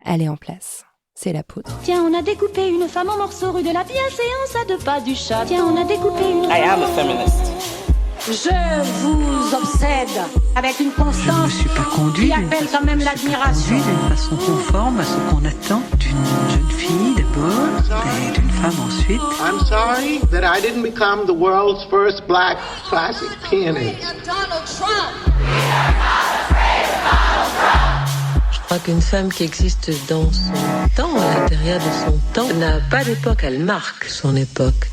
Elle est en place. C'est la poudre. Tiens, on a découpé une femme en morceaux rue de la bienséance à 2 pas du chat. Tiens, on a découpé une... I am a feminist. Je vous obsède avec une constance qui appelle quand même l'admiration. D'une façon conforme à ce qu'on attend d'une jeune fille d'abord et d'une femme ensuite. I'm sorry that I didn't become the world's first black classic pianist. Donald Trump. Je crois qu'une femme qui existe dans son temps, à l'intérieur de son temps, n'a pas d'époque, elle marque son époque.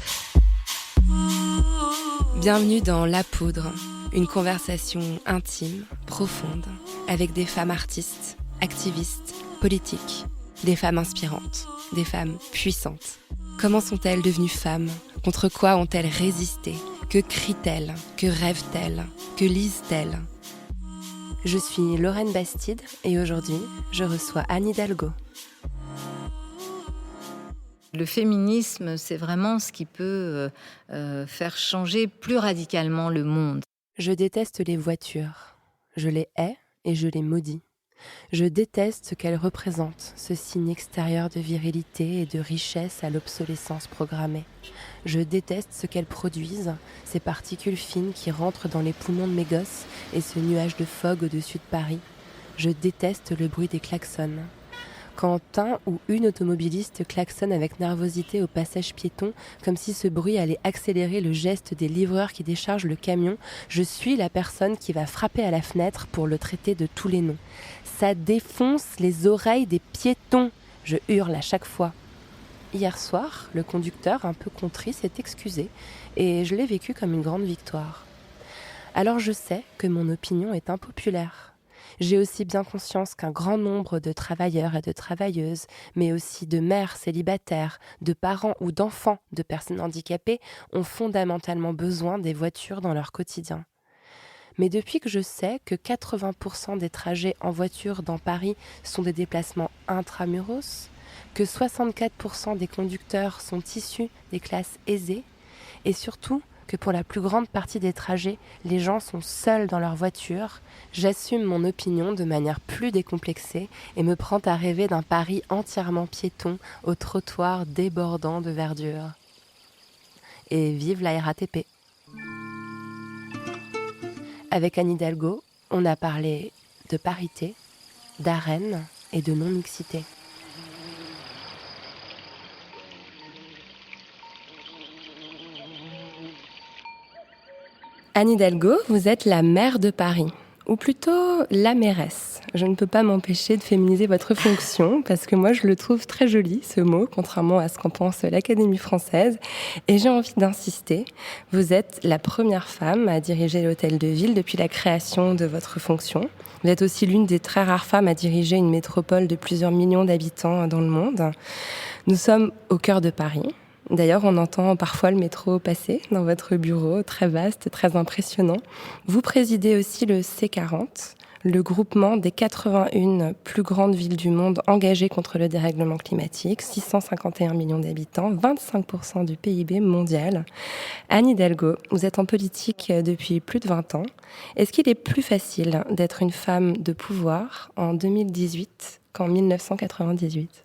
Bienvenue dans La Poudre, une conversation intime, profonde, avec des femmes artistes, activistes, politiques, des femmes inspirantes, des femmes puissantes. Comment sont-elles devenues femmes ? Contre quoi ont-elles résisté ? Que crient-elles ? Que rêvent-elles ? Que lisent-elles ? Je suis Lorraine Bastide et aujourd'hui, je reçois Anne Hidalgo. Le féminisme, c'est vraiment ce qui peut faire changer plus radicalement le monde. Je déteste les voitures. Je les hais et je les maudis. Je déteste ce qu'elles représentent, ce signe extérieur de virilité et de richesse à l'obsolescence programmée. Je déteste ce qu'elles produisent, ces particules fines qui rentrent dans les poumons de mes gosses et ce nuage de fog au-dessus de Paris. Je déteste le bruit des klaxons. Quand un ou une automobiliste klaxonne avec nervosité au passage piéton, comme si ce bruit allait accélérer le geste des livreurs qui déchargent le camion, je suis la personne qui va frapper à la fenêtre pour le traiter de tous les noms. Ça défonce les oreilles des piétons, je hurle à chaque fois. Hier soir, le conducteur, un peu contrit, s'est excusé et je l'ai vécu comme une grande victoire. Alors je sais que mon opinion est impopulaire. J'ai aussi bien conscience qu'un grand nombre de travailleurs et de travailleuses, mais aussi de mères célibataires, de parents ou d'enfants de personnes handicapées, ont fondamentalement besoin des voitures dans leur quotidien. Mais depuis que je sais que 80% des trajets en voiture dans Paris sont des déplacements intramuros, que 64% des conducteurs sont issus des classes aisées, et surtout que pour la plus grande partie des trajets, les gens sont seuls dans leur voiture, j'assume mon opinion de manière plus décomplexée et me prends à rêver d'un Paris entièrement piéton, aux trottoirs débordants de verdure. Et vive la RATP. Avec Anne Hidalgo, on a parlé de parité, d'arène et de non-mixité. Anne Hidalgo, vous êtes la maire de Paris, ou plutôt la mairesse. Je ne peux pas m'empêcher de féminiser votre fonction, parce que moi je le trouve très joli, ce mot, contrairement à ce qu'en pense l'Académie française. Et j'ai envie d'insister, vous êtes la première femme à diriger l'hôtel de ville depuis la création de votre fonction. Vous êtes aussi l'une des très rares femmes à diriger une métropole de plusieurs millions d'habitants dans le monde. Nous sommes au cœur de Paris. D'ailleurs, on entend parfois le métro passer dans votre bureau, très vaste, très impressionnant. Vous présidez aussi le C40, le groupement des 81 plus grandes villes du monde engagées contre le dérèglement climatique, 651 millions d'habitants, 25% du PIB mondial. Anne Hidalgo, vous êtes en politique depuis plus de 20 ans. Est-ce qu'il est plus facile d'être une femme de pouvoir en 2018 qu'en 1998 ?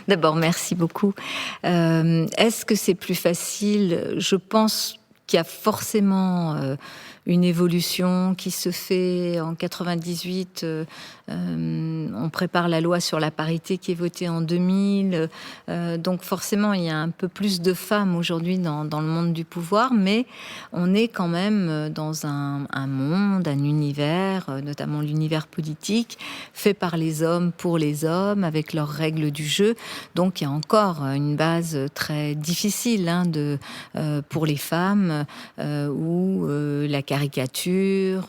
D'abord, merci beaucoup. Est-ce que c'est plus facile ? Je pense qu'il y a forcément une évolution qui se fait en 98. On prépare la loi sur la parité qui est votée en 2000. Donc forcément, il y a un peu plus de femmes aujourd'hui dans le monde du pouvoir, mais on est quand même dans un monde, un univers, notamment l'univers politique, fait par les hommes pour les hommes, avec leurs règles du jeu. Donc il y a encore une base très difficile pour les femmes, où la caricature,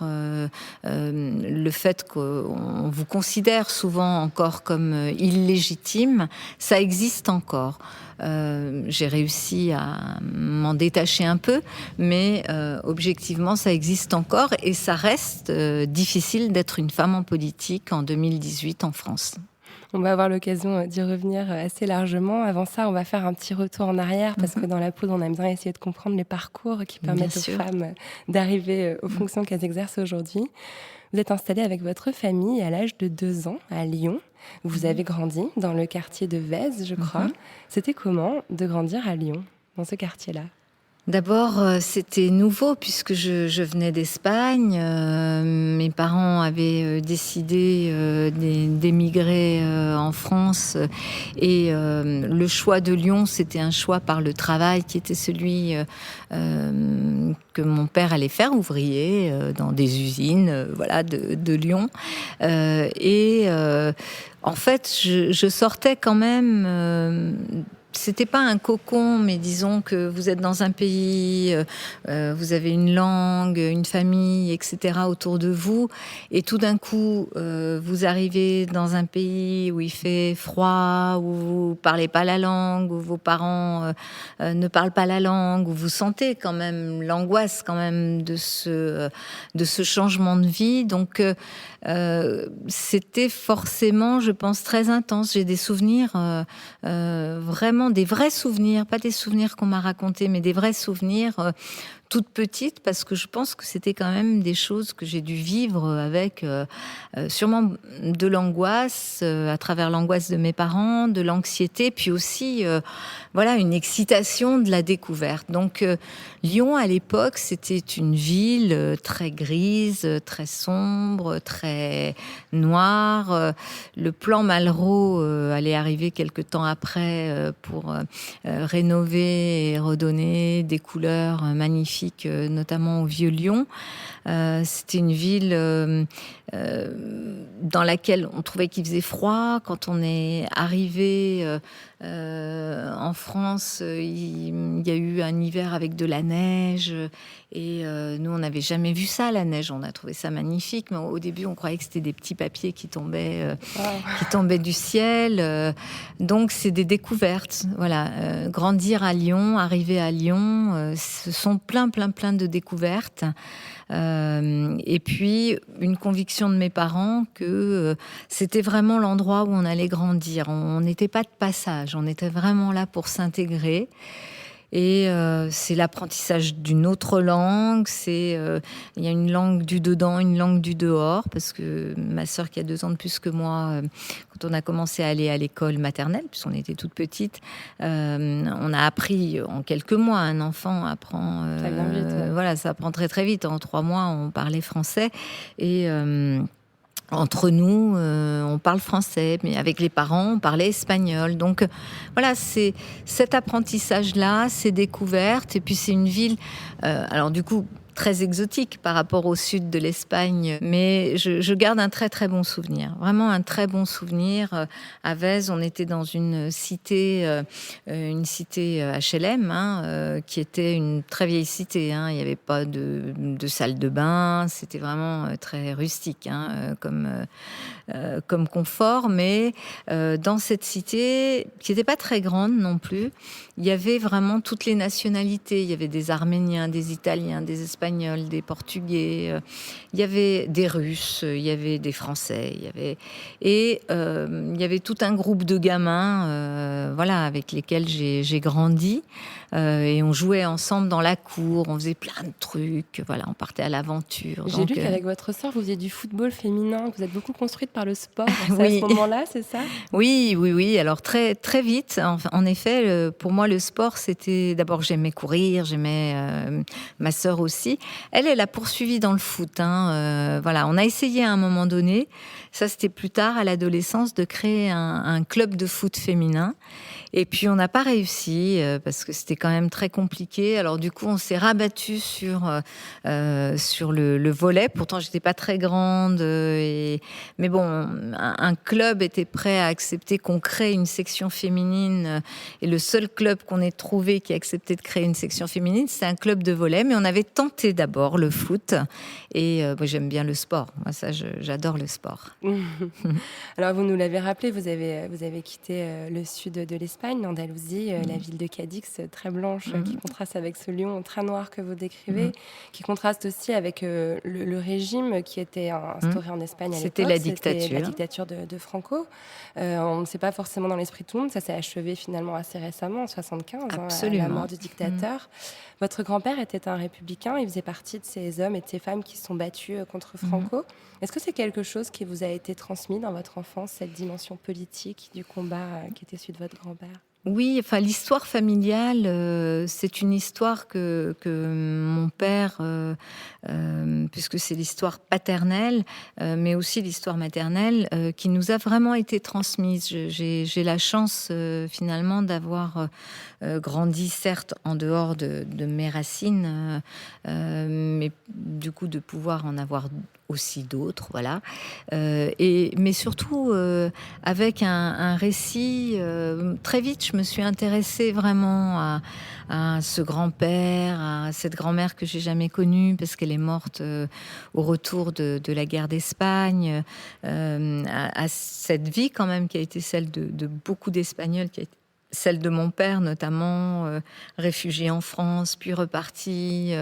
le fait qu'on vous considère souvent encore comme illégitime, ça existe encore. J'ai réussi à m'en détacher un peu, mais objectivement, ça existe encore et ça reste difficile d'être une femme en politique en 2018 en France. On va avoir l'occasion d'y revenir assez largement. Avant ça, on va faire un petit retour en arrière parce que dans La Poudre, on aime bien essayer de comprendre les parcours qui permettent aux femmes d'arriver aux fonctions qu'elles exercent aujourd'hui. Vous êtes installé avec votre famille à l'âge de 2 ans à Lyon. Vous avez grandi dans le quartier de Vèze, je crois. C'était comment de grandir à Lyon, dans ce quartier-là ? D'abord, c'était nouveau puisque je venais d'Espagne. Mes parents avaient décidé d'émigrer en France. Et le choix de Lyon, c'était un choix par le travail qui était celui que mon père allait faire, ouvrier, dans des usines de Lyon. En fait, je sortais quand même... C'était pas un cocon, mais disons que vous êtes dans un pays, vous avez une langue, une famille, etc. autour de vous, et tout d'un coup, vous arrivez dans un pays où il fait froid, où vous parlez pas la langue, où vos parents ne parlent pas la langue, où vous sentez quand même l'angoisse quand même de ce changement de vie. Donc c'était forcément, je pense, très intense. J'ai des souvenirs vraiment des vrais souvenirs, pas des souvenirs qu'on m'a racontés, mais des vrais souvenirs toute petite, parce que je pense que c'était quand même des choses que j'ai dû vivre avec sûrement de l'angoisse, à travers l'angoisse de mes parents, de l'anxiété, puis aussi une excitation de la découverte. Donc Lyon, à l'époque, c'était une ville très grise, très sombre, très noire. Le plan Malraux allait arriver quelque temps après pour rénover et redonner des couleurs magnifiques, notamment au Vieux-Lyon. C'était une ville dans laquelle on trouvait qu'il faisait froid. Quand on est arrivé en France, il y a eu un hiver avec de la neige. Et nous, on n'avait jamais vu ça, la neige. On a trouvé ça magnifique. Mais au début, on croyait que c'était des petits papiers qui tombaient du ciel. Donc, c'est des découvertes. Voilà. Grandir à Lyon, arriver à Lyon, ce sont plein de découvertes. Et puis une conviction de mes parents que c'était vraiment l'endroit où on allait grandir. On n'était pas de passage, on était vraiment là pour s'intégrer. Et c'est l'apprentissage d'une autre langue. Il y a une langue du dedans, une langue du dehors, parce que ma sœur qui a 2 ans de plus que moi, quand on a commencé à aller à l'école maternelle, puisqu'on était toute petite, on a appris en quelques mois. Un enfant apprend, ça vient vite, ça apprend très vite. En 3 mois, on parlait français et entre nous, on parle français, mais avec les parents, on parlait espagnol. Donc voilà, c'est cet apprentissage-là, ces découvertes. Et puis c'est une ville, alors du coup, très exotique par rapport au sud de l'Espagne, mais je garde un très bon souvenir, vraiment un très bon souvenir. À Vèze, on était dans une cité HLM, qui était une très vieille cité. Il n'y avait pas de salle de bain, c'était vraiment très rustique comme confort, mais dans cette cité, qui n'était pas très grande non plus, il y avait vraiment toutes les nationalités. Il y avait des Arméniens, des Italiens, des Espagnols, des Portugais, il y avait des Russes, il y avait des Français, il y avait tout un groupe de gamins avec lesquels j'ai grandi. Et on jouait ensemble dans la cour, on faisait plein de trucs, on partait à l'aventure. J'ai lu qu'avec votre sœur, vous faisiez du football féminin, que vous êtes beaucoup construite par le sport. Oui. À ce moment-là, c'est ça ? Oui. Alors très vite, en effet, pour moi, le sport, c'était... D'abord, j'aimais courir, j'aimais ma sœur aussi. Elle a poursuivi dans le foot. On a essayé à un moment donné, ça c'était plus tard, à l'adolescence, de créer un club de foot féminin. Et puis, on n'a pas réussi parce que c'était quand même très compliqué. Alors, du coup, on s'est rabattu sur le volley. Pourtant, j'étais pas très grande. Mais bon, un club était prêt à accepter qu'on crée une section féminine. Et le seul club qu'on ait trouvé qui a accepté de créer une section féminine, c'est un club de volley. Mais on avait tenté d'abord le foot. Et moi, j'aime bien le sport. Moi, ça, j'adore le sport. Alors, vous nous l'avez rappelé, vous avez quitté le sud de l'Espagne, l'Andalousie, la ville de Cadix, très blanche, qui contraste avec ce Lyon très noir que vous décrivez, qui contraste aussi avec le régime qui était instauré en Espagne à l'époque. C'était la dictature. C'était la dictature de Franco. On ne sait pas forcément dans l'esprit de tout le monde, ça s'est achevé finalement assez récemment, en 75, à la mort du dictateur. Votre grand-père était un républicain, il faisiez partie de ces hommes et de ces femmes qui se sont battus contre Franco. Est-ce que c'est quelque chose qui vous a été transmis dans votre enfance, cette dimension politique du combat qui était celui de votre grand-père ? Oui, enfin l'histoire familiale, c'est une histoire que mon père, puisque c'est l'histoire paternelle, mais aussi l'histoire maternelle, qui nous a vraiment été transmise. J'ai la chance finalement d'avoir grandi certes en dehors de mes racines, mais du coup de pouvoir en avoir aussi d'autres, voilà. Mais surtout avec un récit. Très vite, je me suis intéressée vraiment à ce grand-père, à cette grand-mère que j'ai jamais connue parce qu'elle est morte au retour de la guerre d'Espagne, à cette vie quand même qui a été celle de beaucoup d'Espagnols, qui a été celle de mon père notamment, réfugié en France, puis reparti,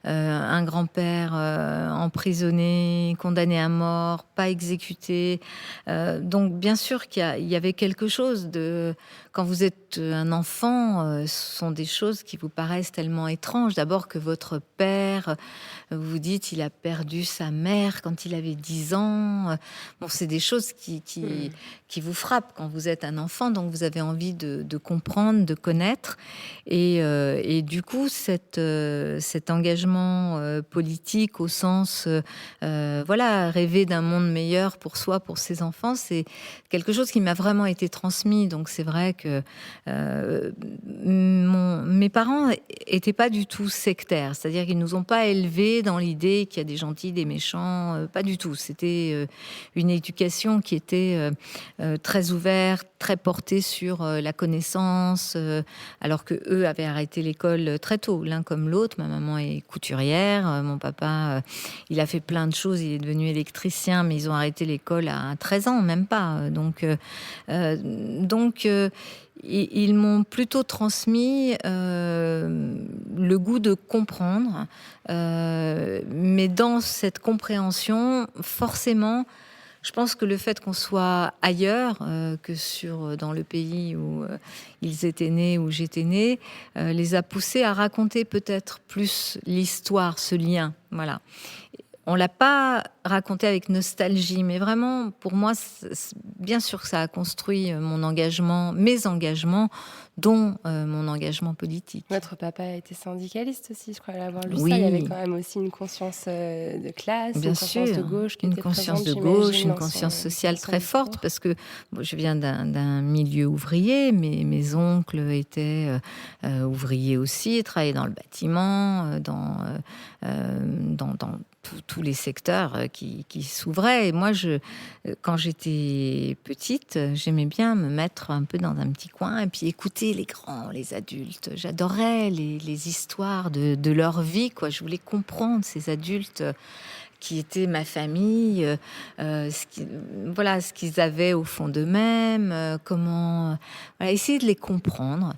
un grand-père emprisonné, condamné à mort, pas exécuté. Donc bien sûr qu'il y avait quelque chose de... Quand vous êtes un enfant, ce sont des choses qui vous paraissent tellement étranges. D'abord que votre père, vous vous dites, il a perdu sa mère quand il avait 10 ans. Bon, c'est des choses qui vous frappent quand vous êtes un enfant, donc vous avez envie de comprendre, de connaître. Et du coup, cet engagement politique au sens, rêver d'un monde meilleur pour soi, pour ses enfants, c'est quelque chose qui m'a vraiment été transmis. Donc c'est vrai que mes parents étaient pas du tout sectaires, c'est-à-dire qu'ils nous ont pas élevés dans l'idée qu'il y a des gentils, des méchants, pas du tout. C'était une éducation qui était très ouverte, très portée sur la connaissance, alors que eux avaient arrêté l'école très tôt, l'un comme l'autre. Ma maman est couturière, mon papa, il a fait plein de choses, il est devenu électricien, mais ils ont arrêté l'école à 13 ans, même pas. Donc ils m'ont plutôt transmis le goût de comprendre, mais dans cette compréhension, forcément, je pense que le fait qu'on soit ailleurs que dans le pays où ils étaient nés, où j'étais née, les a poussés à raconter peut-être plus l'histoire, ce lien. Voilà. On l'a pas raconté avec nostalgie, mais vraiment, pour moi, bien sûr que ça a construit mes engagements, dont mon engagement politique. Votre papa était syndicaliste aussi, je crois l'avoir lu. Oui. Ça, il y avait quand même aussi une conscience de classe, bien une sûr, conscience de gauche qui une était conscience présente, de gauche, j'imagine, une conscience sociale très forte, parce que je viens d'un milieu ouvrier, mais mes oncles étaient ouvriers aussi, travaillaient dans le bâtiment, dans tous les secteurs qui s'ouvraient. Et moi, quand j'étais petite, j'aimais bien me mettre un peu dans un petit coin et puis écouter les grands, les adultes. J'adorais les histoires de leur vie, quoi. Je voulais comprendre ces adultes qui étaient ma famille, ce qu'ils avaient au fond d'eux-mêmes, essayer de les comprendre.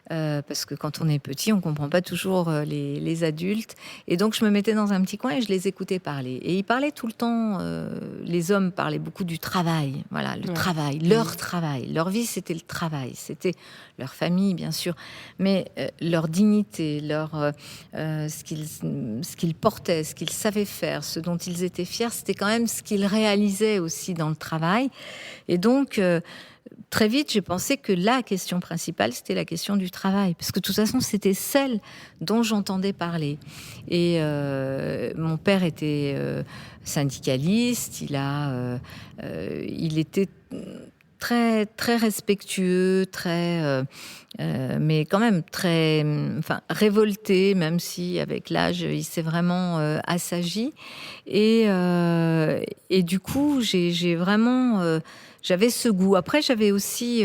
Parce que quand on est petit, on comprend pas toujours les adultes. Et donc, je me mettais dans un petit coin et je les écoutais parler. Et ils parlaient tout le temps, les hommes parlaient beaucoup du travail. Voilà, le travail, leur travail. Leur vie, c'était le travail. C'était leur famille, bien sûr. Mais leur dignité, ce qu'ils portaient, ce qu'ils savaient faire, ce dont ils étaient fiers, c'était quand même ce qu'ils réalisaient aussi dans le travail. Et donc... très vite, j'ai pensé que la question principale, c'était la question du travail. Parce que de toute façon, c'était celle dont j'entendais parler. Et mon père était syndicaliste. Il était très, très respectueux, mais quand même très révolté, même si avec l'âge, il s'est vraiment assagi. Et du coup, j'ai vraiment... j'avais ce goût. Après, j'avais aussi,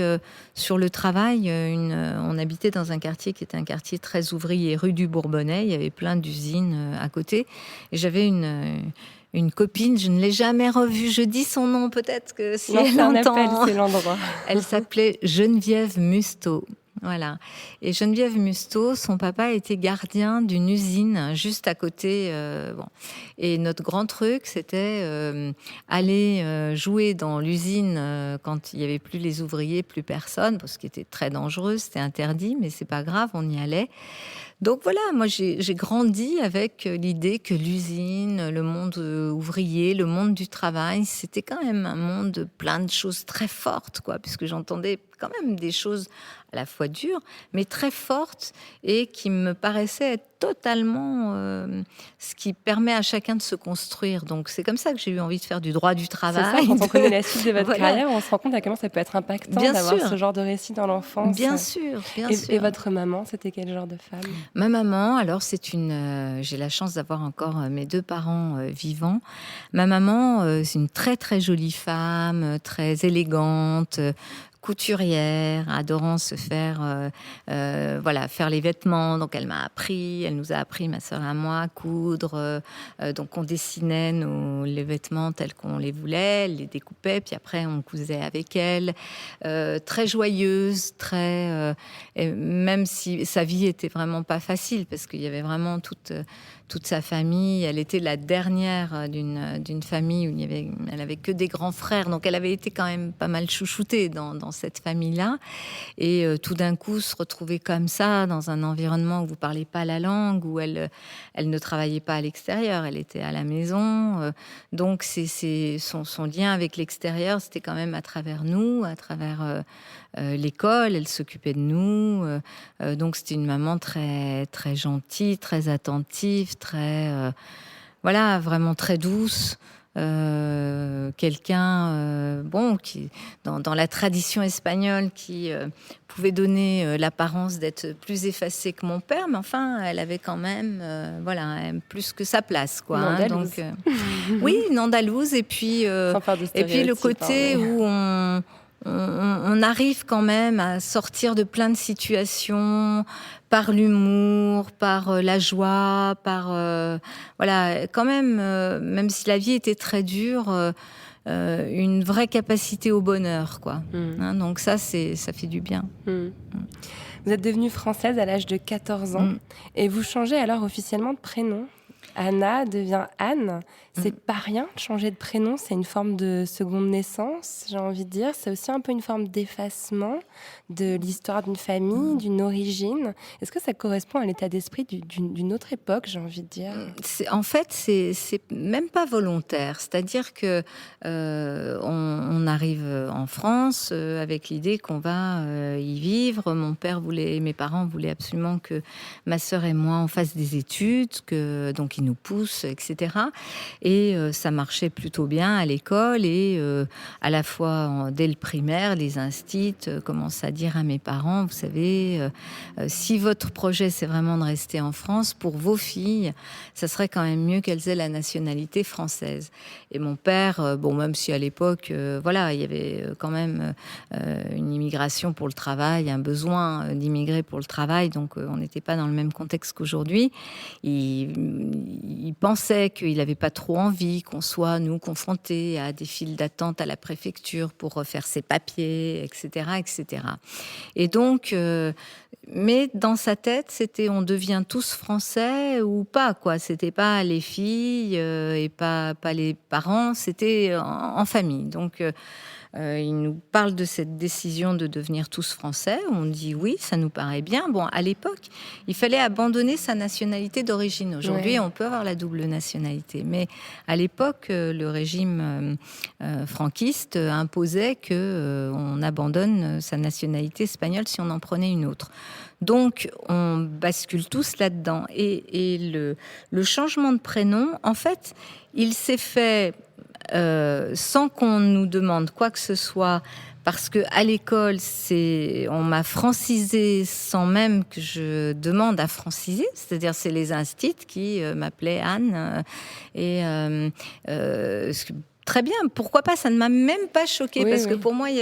sur le travail, on habitait dans un quartier qui était un quartier très ouvrier, rue du Bourbonnais. Il y avait plein d'usines à côté. Et j'avais une copine, je ne l'ai jamais revue. Je dis son nom, peut-être que si elle entend. C'est l'endroit. Elle s'appelait Geneviève Musto. Voilà. Et Geneviève Musto, son papa était gardien d'une usine juste à côté. Et notre grand truc, c'était aller jouer dans l'usine quand il n'y avait plus les ouvriers, plus personne, parce qu'il était très dangereux, c'était interdit, mais c'est pas grave, on y allait. Donc voilà, moi j'ai grandi avec l'idée que l'usine, le monde ouvrier, le monde du travail, c'était quand même un monde plein de choses très fortes, quoi, puisque j'entendais quand même des choses à la fois dures, mais très fortes et qui me paraissaient être totalement ce qui permet à chacun de se construire. Donc c'est comme ça que j'ai eu envie de faire du droit du travail. C'est ça, quand on connaît la suite de votre carrière, on se rend compte à quel point ça peut être impactant d'avoir ce genre de récit dans l'enfance. Bien sûr. Et votre maman, c'était quel genre de femme ? Ma maman, alors j'ai la chance d'avoir encore mes 2 parents vivants. Ma maman, c'est une très très jolie femme, très élégante, couturière, adorant se faire faire les vêtements. Donc elle nous a appris, ma sœur et à moi, à coudre. Donc on dessinait les vêtements tels qu'on les voulait, elle les découpait, puis après on cousait avec elle. Très joyeuse, même si sa vie était vraiment pas facile, parce qu'il y avait vraiment toute sa famille. Elle était la dernière d'une famille où elle avait que des grands frères, donc elle avait été quand même pas mal chouchoutée dans cette famille-là. Et tout d'un coup, se retrouver comme ça dans un environnement où vous parlez pas la langue, où elle ne travaillait pas à l'extérieur, elle était à la maison. Donc son lien avec l'extérieur, c'était quand même à travers nous, à travers l'école. Elle s'occupait de nous. Donc c'était une maman très très gentille, très attentive, vraiment très douce. Quelqu'un qui dans la tradition espagnole qui pouvait donner l'apparence d'être plus effacée que mon père, mais enfin elle avait quand même plus que sa place, quoi. Donc oui, une andalouse, et puis le côté où on arrive quand même à sortir de plein de situations par l'humour, par la joie, quand même, même si la vie était très dure, une vraie capacité au bonheur, quoi. Donc ça fait du bien. Vous êtes devenue française à l'âge de 14 ans et vous changez alors officiellement de prénom. Anna devient Anne. C'est pas rien de changer de prénom, c'est une forme de seconde naissance, j'ai envie de dire. C'est aussi un peu une forme d'effacement de l'histoire d'une famille, d'une origine. Est-ce que ça correspond à l'état d'esprit d'une autre époque, j'ai envie de dire ? En fait, c'est même pas volontaire. C'est-à-dire que on arrive en France avec l'idée qu'on va y vivre. Mes parents voulaient absolument que ma sœur et moi on fasse des études, donc ils nous poussent, etc. Et ça marchait plutôt bien à l'école, et à la fois dès le primaire, les instits commencent à dire à mes parents, vous savez, si votre projet c'est vraiment de rester en France, pour vos filles, ça serait quand même mieux qu'elles aient la nationalité française. Et mon père, même si à l'époque, il y avait quand même une immigration pour le travail, un besoin d'immigrer pour le travail, donc on n'était pas dans le même contexte qu'aujourd'hui. Il pensait qu'il n'avait pas trop envie qu'on soit, nous, confrontés à des files d'attente à la préfecture pour refaire ses papiers, etc., etc. Et donc, mais dans sa tête, c'était on devient tous français ou pas, quoi. C'était pas les filles et pas les parents, c'était en famille. Donc, il nous parle de cette décision de devenir tous français. On dit oui, ça nous paraît bien. Bon, à l'époque, il fallait abandonner sa nationalité d'origine. Aujourd'hui, on peut avoir la double nationalité. Mais à l'époque, le régime franquiste imposait qu'on abandonne sa nationalité espagnole si on en prenait une autre. Donc, on bascule tous là-dedans. Et le changement de prénom, en fait, il s'est fait sans qu'on nous demande quoi que ce soit, parce que à l'école, on m'a francisée sans même que je demande à franciser. C'est-à-dire, c'est les instits qui m'appelaient Anne. Très bien, pourquoi pas, ça ne m'a même pas choquée, parce que pour moi, il y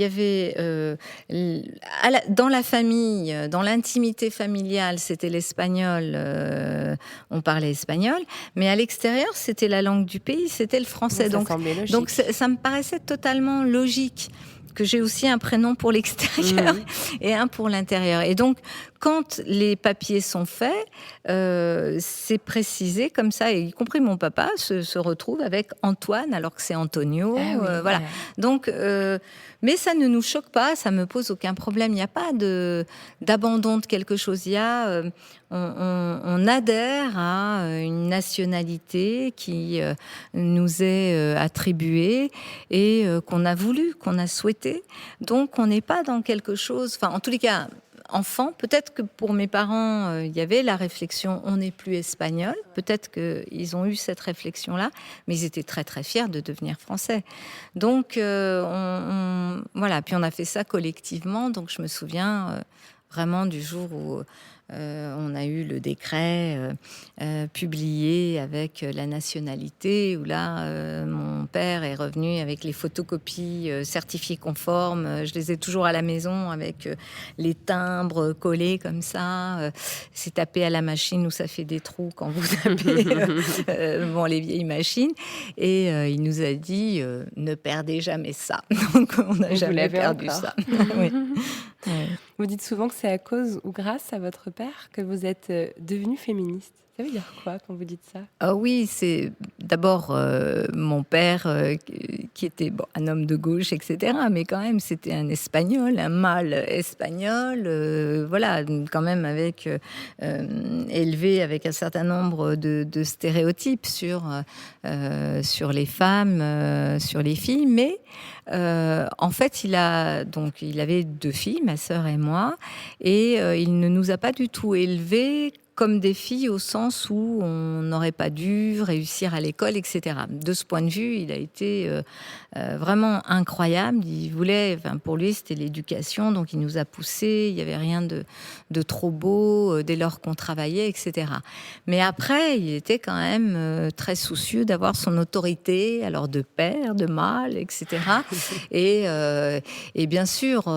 avait dans la famille, dans l'intimité familiale, c'était l'espagnol, on parlait espagnol, mais à l'extérieur, c'était la langue du pays, c'était le français. Donc ça me paraissait totalement logique que j'ai aussi un prénom pour l'extérieur et un pour l'intérieur. Et donc, quand les papiers sont faits, c'est précisé comme ça, et y compris mon papa se retrouve avec Antoine alors que c'est Antonio. Voilà. Donc, mais ça ne nous choque pas, ça me pose aucun problème. Il n'y a pas d'abandon de quelque chose. Il y a, on adhère à une nationalité qui nous est attribuée et qu'on a voulu, qu'on a souhaité. Donc, on n'est pas dans quelque chose. Enfin, en tous les cas. Enfant, peut-être que pour mes parents, il y avait la réflexion on n'est plus espagnol. Peut-être qu'ils ont eu cette réflexion-là, mais ils étaient très très fiers de devenir français. Donc voilà. Puis on a fait ça collectivement. Donc je me souviens vraiment du jour où on a eu le décret publié avec la nationalité, où là, mon père est revenu avec les photocopies certifiées conformes. Je les ai toujours à la maison avec les timbres collés comme ça. C'est tapé à la machine où ça fait des trous quand vous tapez les vieilles machines. Et il nous a dit ne perdez jamais ça. Donc on n'a jamais perdu ça. Oui. Vous dites souvent que c'est à cause ou grâce à votre père que vous êtes devenue féministe. Ça veut dire quoi quand vous dites ça ? Ah oui, c'est d'abord mon père qui était un homme de gauche, etc. Mais quand même, c'était un espagnol, un mâle espagnol, voilà, quand même avec élevé avec un certain nombre de stéréotypes sur les femmes, sur les filles. Mais en fait, il avait 2 filles, ma sœur et moi, et il ne nous a pas du tout élevés comme des filles au sens où on n'aurait pas dû réussir à l'école, etc. De ce point de vue, il a été vraiment incroyable. Il voulait, pour lui, c'était l'éducation, donc il nous a poussés. Il n'y avait rien de trop beau dès lors qu'on travaillait, etc. Mais après, il était quand même très soucieux d'avoir son autorité, alors de père, de mâle, etc. Et bien sûr,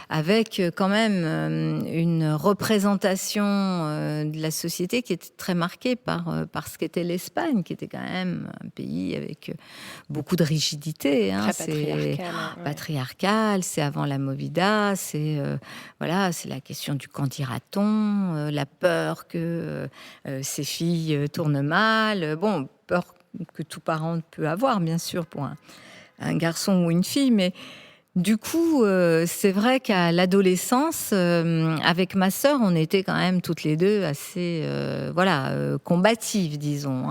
avec quand même une représentation de la société qui était très marquée par ce qu'était l'Espagne, qui était quand même un pays avec beaucoup de rigidité. Très patriarcal. Patriarcal, c'est avant la Movida, c'est la question du qu'en dira-t-on, la peur que ces filles tournent mal, peur que tout parent peut avoir, bien sûr, pour un garçon ou une fille, mais du coup, c'est vrai qu'à l'adolescence, avec ma sœur, on était quand même toutes les deux assez, combatives, disons,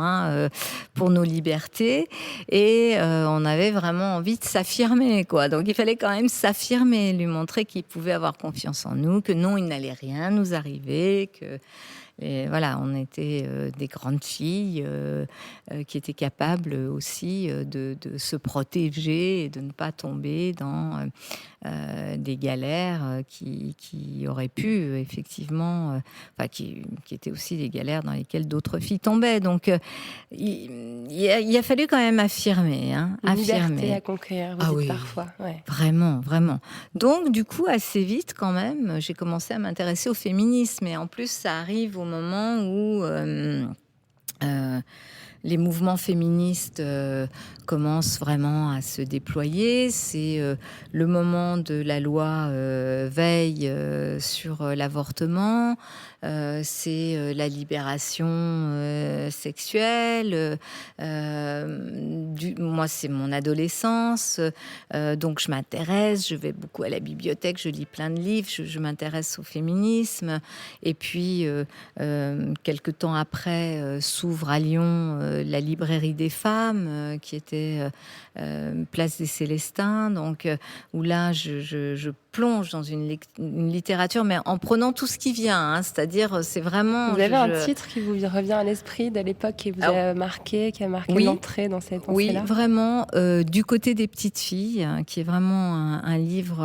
pour nos libertés, et on avait vraiment envie de s'affirmer, quoi. Donc, il fallait quand même s'affirmer, lui montrer qu'il pouvait avoir confiance en nous, que non, il n'allait rien nous arriver, que et voilà, on était des grandes filles qui étaient capables aussi de se protéger et de ne pas tomber dans des galères qui auraient pu effectivement, qui étaient aussi des galères dans lesquelles d'autres filles tombaient. Donc, il a fallu quand même affirmer. Une liberté à conquérir, vous dites parfois. Ouais. Vraiment, vraiment. Donc, du coup, assez vite quand même, j'ai commencé à m'intéresser au féminisme. Et en plus, ça arrive au moment où les mouvements féministes commencent vraiment à se déployer. C'est le moment de la loi Veil sur l'avortement. C'est la libération sexuelle. Moi, c'est mon adolescence. Donc, je m'intéresse. Je vais beaucoup à la bibliothèque. Je lis plein de livres. Je m'intéresse au féminisme. Et puis, quelques temps après, s'ouvre à Lyon la librairie des femmes, qui était place des Célestins. Donc, où là, je plonge dans une littérature, mais en prenant tout ce qui vient. C'est-à-dire, c'est vraiment... Vous avez un titre qui vous revient à l'esprit de l'époque qui vous a marqué, qui a marqué l'entrée dans cette pensée-là ? Oui, vraiment. Du côté des petites filles, qui est vraiment un livre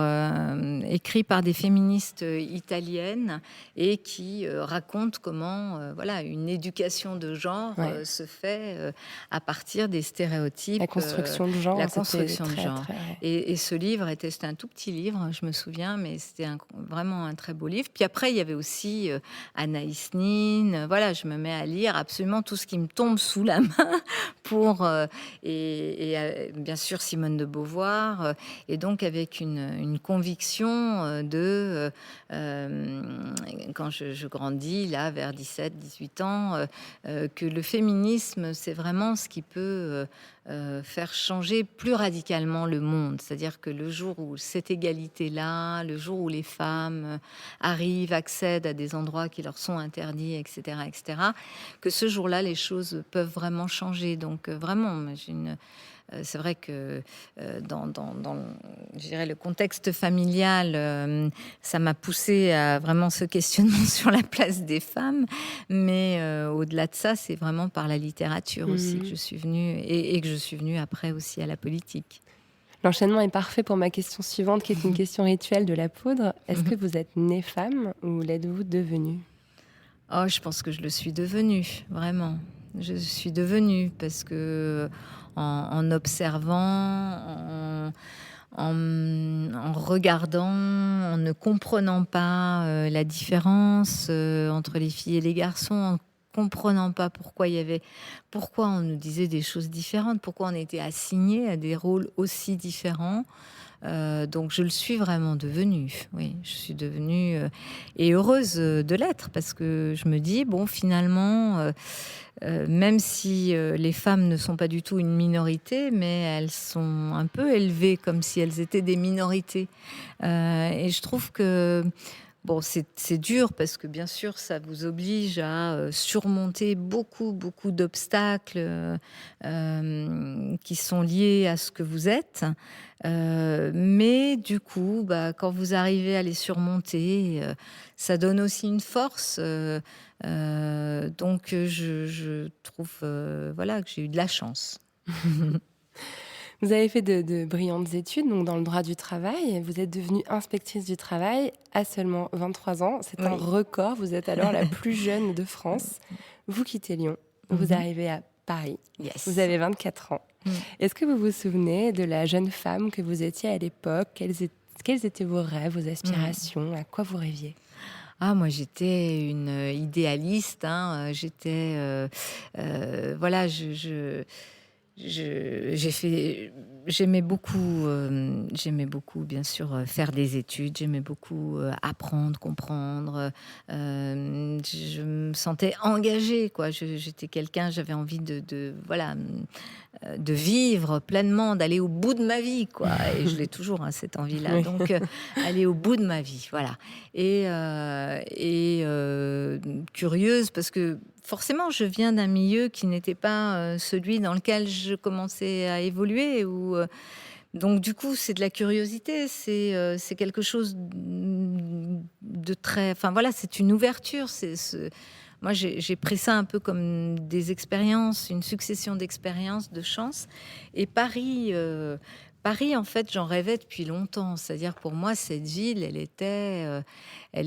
écrit par des féministes italiennes et qui raconte comment une éducation de genre se fait à partir des stéréotypes. La construction de genre. La construction de genre. Et ce livre c'était un tout petit livre, je me souviens, mais c'était vraiment un très beau livre. Puis après, il y avait aussi Anaïs Nin. Voilà, je me mets à lire absolument tout ce qui me tombe sous la main et bien sûr Simone de Beauvoir. Et donc avec une conviction quand je grandis, là, vers 17, 18 ans, que le féminisme, c'est vraiment ce qui peut faire changer plus radicalement le monde. C'est-à-dire que le jour où cette égalité-là, le jour où les femmes arrivent, accèdent à des endroits qui leur sont interdits, etc., que ce jour-là, les choses peuvent vraiment changer. Donc vraiment, c'est vrai que dans je dirais, le contexte familial, ça m'a poussée à vraiment ce questionnement sur la place des femmes. Mais au-delà de ça, c'est vraiment par la littérature aussi que je suis venue et que je suis venue après aussi à la politique. L'enchaînement est parfait pour ma question suivante, qui est une question rituelle de la poudre. Est-ce que vous êtes née femme ou l'êtes-vous devenue ? Oh, je pense que je le suis devenue, vraiment. Je suis devenue parce que en observant, en regardant, en ne comprenant pas la différence entre les filles et les garçons, en comprenant pas pourquoi on nous disait des choses différentes, pourquoi on était assignés à des rôles aussi différents. Donc je le suis vraiment devenue. Oui, je suis devenue et heureuse de l'être parce que je me dis bon, finalement, même si les femmes ne sont pas du tout une minorité, mais elles sont un peu élevées comme si elles étaient des minorités. Et je trouve que bon, c'est dur parce que bien sûr, ça vous oblige à surmonter beaucoup d'obstacles qui sont liés à ce que vous êtes. Mais du coup, quand vous arrivez à les surmonter, ça donne aussi une force. Donc, je trouve que j'ai eu de la chance. Vous avez fait de brillantes études, donc dans le droit du travail. Vous êtes devenue inspectrice du travail à seulement 23 ans. C'est un record. Vous êtes alors la plus jeune de France. Vous quittez Lyon. Vous arrivez à Paris. Yes. Vous avez 24 ans. Est-ce que vous vous souvenez de la jeune femme que vous étiez à l'époque ? Quels étaient vos rêves, vos aspirations ? À quoi vous rêviez ? Ah, moi, j'étais une idéaliste. J'aimais beaucoup, bien sûr, faire des études. J'aimais beaucoup apprendre, comprendre. Je me sentais engagée, quoi. J'étais quelqu'un, j'avais envie de vivre pleinement, d'aller au bout de ma vie, quoi. Et je l'ai toujours, cette envie-là. Donc, aller au bout de ma vie, voilà. Et curieuse, parce que forcément, je viens d'un milieu qui n'était pas celui dans lequel je commençais à évoluer. Donc, du coup, c'est de la curiosité. C'est quelque chose de très... Enfin, voilà, c'est une ouverture. Moi, j'ai pris ça un peu comme des expériences, une succession d'expériences, de chances. Et Paris, en fait, j'en rêvais depuis longtemps. C'est-à-dire, pour moi, cette ville, elle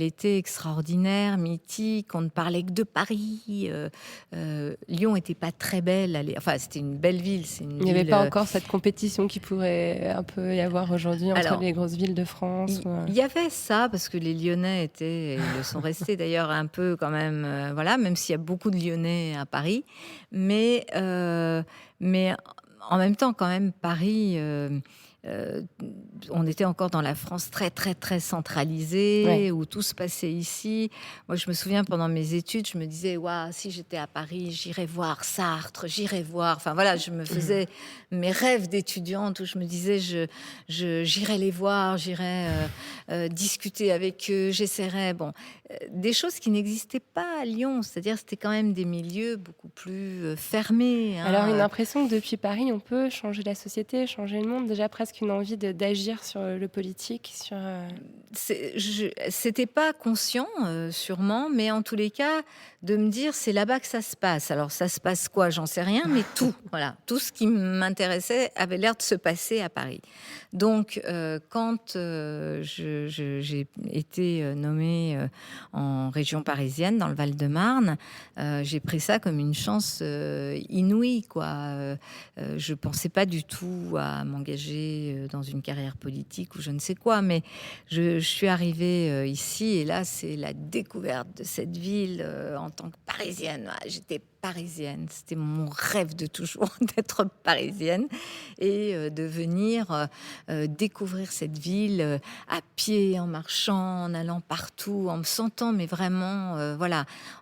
était extraordinaire, mythique. On ne parlait que de Paris. Lyon n'était pas très belle. Enfin, c'était une belle ville. Il n'y avait pas encore cette compétition qui pourrait un peu y avoir aujourd'hui entre les grosses villes de France. Il y avait ça, parce que les Lyonnais ils le sont restés d'ailleurs un peu quand même, même s'il y a beaucoup de Lyonnais à Paris. Mais en même temps, quand même, Paris, on était encore dans la France très, très, très centralisée, où tout se passait ici. Moi, je me souviens, pendant mes études, je me disais, si j'étais à Paris, j'irais voir Sartre, j'irais voir... Enfin, voilà, je me faisais mes rêves d'étudiante où je me disais, j'irais les voir, j'irais discuter avec eux, j'essaierais... des choses qui n'existaient pas à Lyon. C'est-à-dire, c'était quand même des milieux beaucoup plus fermés. Alors, une impression que depuis Paris, on peut changer la société, changer le monde, déjà presque une envie d'agir sur le politique. C'était pas conscient, sûrement, mais en tous les cas, de me dire, c'est là-bas que ça se passe. Alors, ça se passe quoi ? J'en sais rien, mais tout. Voilà, tout ce qui m'intéressait avait l'air de se passer à Paris. Donc, quand j'ai été nommée en région parisienne, dans le Val-de-Marne. J'ai pris ça comme une chance inouïe, quoi. Je pensais pas du tout à m'engager dans une carrière politique ou je ne sais quoi, mais je suis arrivée ici et là, c'est la découverte de cette ville en tant que Parisienne. J'étais parisienne, c'était mon rêve de toujours d'être parisienne et de venir découvrir cette ville à pied, en marchant, en allant partout, en me sentant, mais vraiment,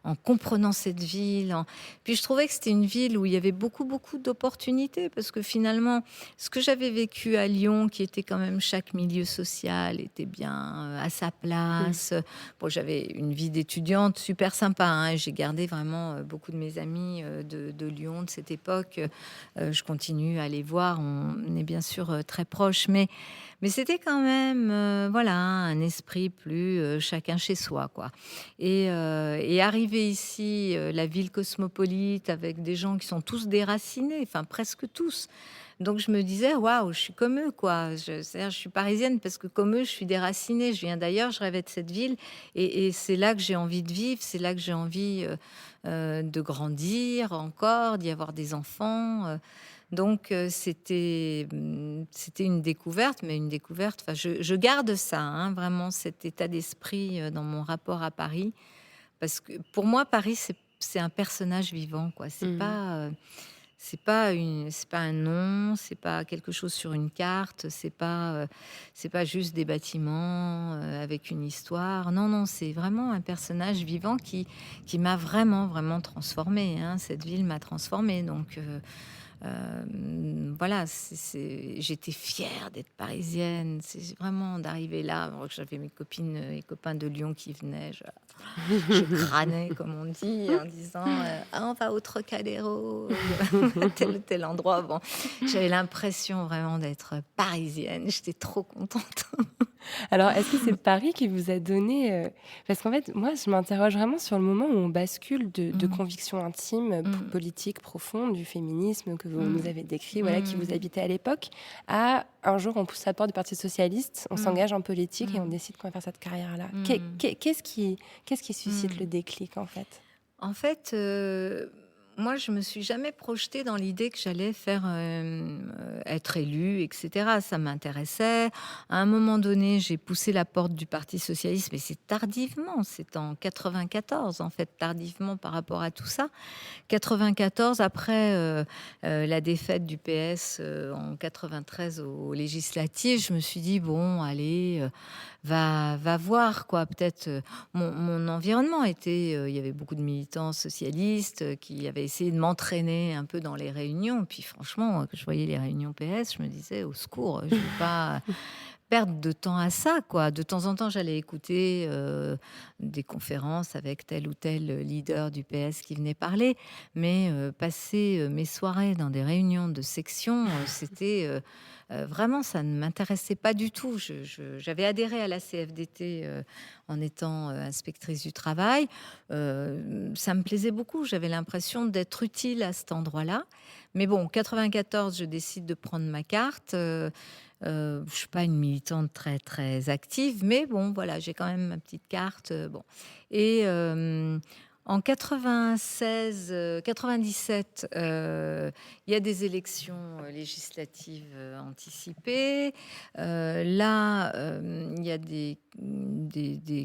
en comprenant cette ville. Puis je trouvais que c'était une ville où il y avait beaucoup d'opportunités, parce que finalement, ce que j'avais vécu à Lyon, qui était quand même chaque milieu social, était bien à sa place. Bon, j'avais une vie d'étudiante super sympa, hein, j'ai gardé vraiment beaucoup de mes amis de Lyon de cette époque. Je continue à les voir, on est bien sûr très proches, mais c'était quand même un esprit plus chacun chez soi, quoi. Et arriver ici, la ville cosmopolite, avec des gens qui sont tous déracinés, enfin presque tous. Donc je me disais, waouh, je suis comme eux, quoi. Je suis parisienne parce que comme eux, je suis déracinée. Je viens d'ailleurs, je rêvais de cette ville. Et c'est là que j'ai envie de vivre, c'est là que j'ai envie de grandir encore, d'y avoir des enfants. Donc c'était une découverte, mais une découverte. Enfin, je garde ça, hein, vraiment, cet état d'esprit dans mon rapport à Paris. Parce que pour moi, Paris, c'est un personnage vivant, quoi. C'est pas... c'est pas un nom, c'est pas quelque chose sur une carte, c'est pas juste des bâtiments avec une histoire. Non, c'est vraiment un personnage vivant qui m'a vraiment transformée, hein. Cette ville m'a transformée, donc j'étais fière d'être parisienne. C'est vraiment d'arriver là. J'avais mes copines et copains de Lyon qui venaient. Je crânais, comme on dit, en disant on va au Trocadéro, tel ou tel endroit. Bon, j'avais l'impression vraiment d'être parisienne. J'étais trop contente. Alors, est-ce que c'est Paris qui vous a donné... Parce qu'en fait, moi, je m'interroge vraiment sur le moment où on bascule de convictions intimes, politiques, profondes, du féminisme que vous nous avez décrit, qui vous habitait à l'époque, à un jour, on pousse la porte du Parti socialiste, on s'engage en politique et on décide qu'on va faire cette carrière-là. Qu'est-ce qui suscite le déclic, en fait ? En fait... moi, je me suis jamais projetée dans l'idée que j'allais faire être élue, etc. Ça m'intéressait. À un moment donné, j'ai poussé la porte du Parti socialiste, mais c'est tardivement. C'est en 94, en fait, tardivement par rapport à tout ça. 94, après la défaite du PS en 93 aux législatives, je me suis dit bon, allez, va voir, quoi. Peut-être mon environnement était, il y avait beaucoup de militants socialistes qui avaient essayé de m'entraîner un peu dans les réunions. Puis franchement, quand je voyais les réunions PS, je me disais au secours, je ne vais pas perdre de temps à ça, quoi. De temps en temps, j'allais écouter des conférences avec tel ou tel leader du PS qui venait parler, mais passer mes soirées dans des réunions de section, c'était vraiment, ça ne m'intéressait pas du tout. J'avais adhéré à la CFDT en étant inspectrice du travail. Ça me plaisait beaucoup. J'avais l'impression d'être utile à cet endroit-là. Mais bon, en 94, je décide de prendre ma carte. Je suis pas une militante très très active, mais bon, voilà, j'ai quand même ma petite carte. Bon, et en 96, 97, il y a des élections législatives anticipées. Là, il y a des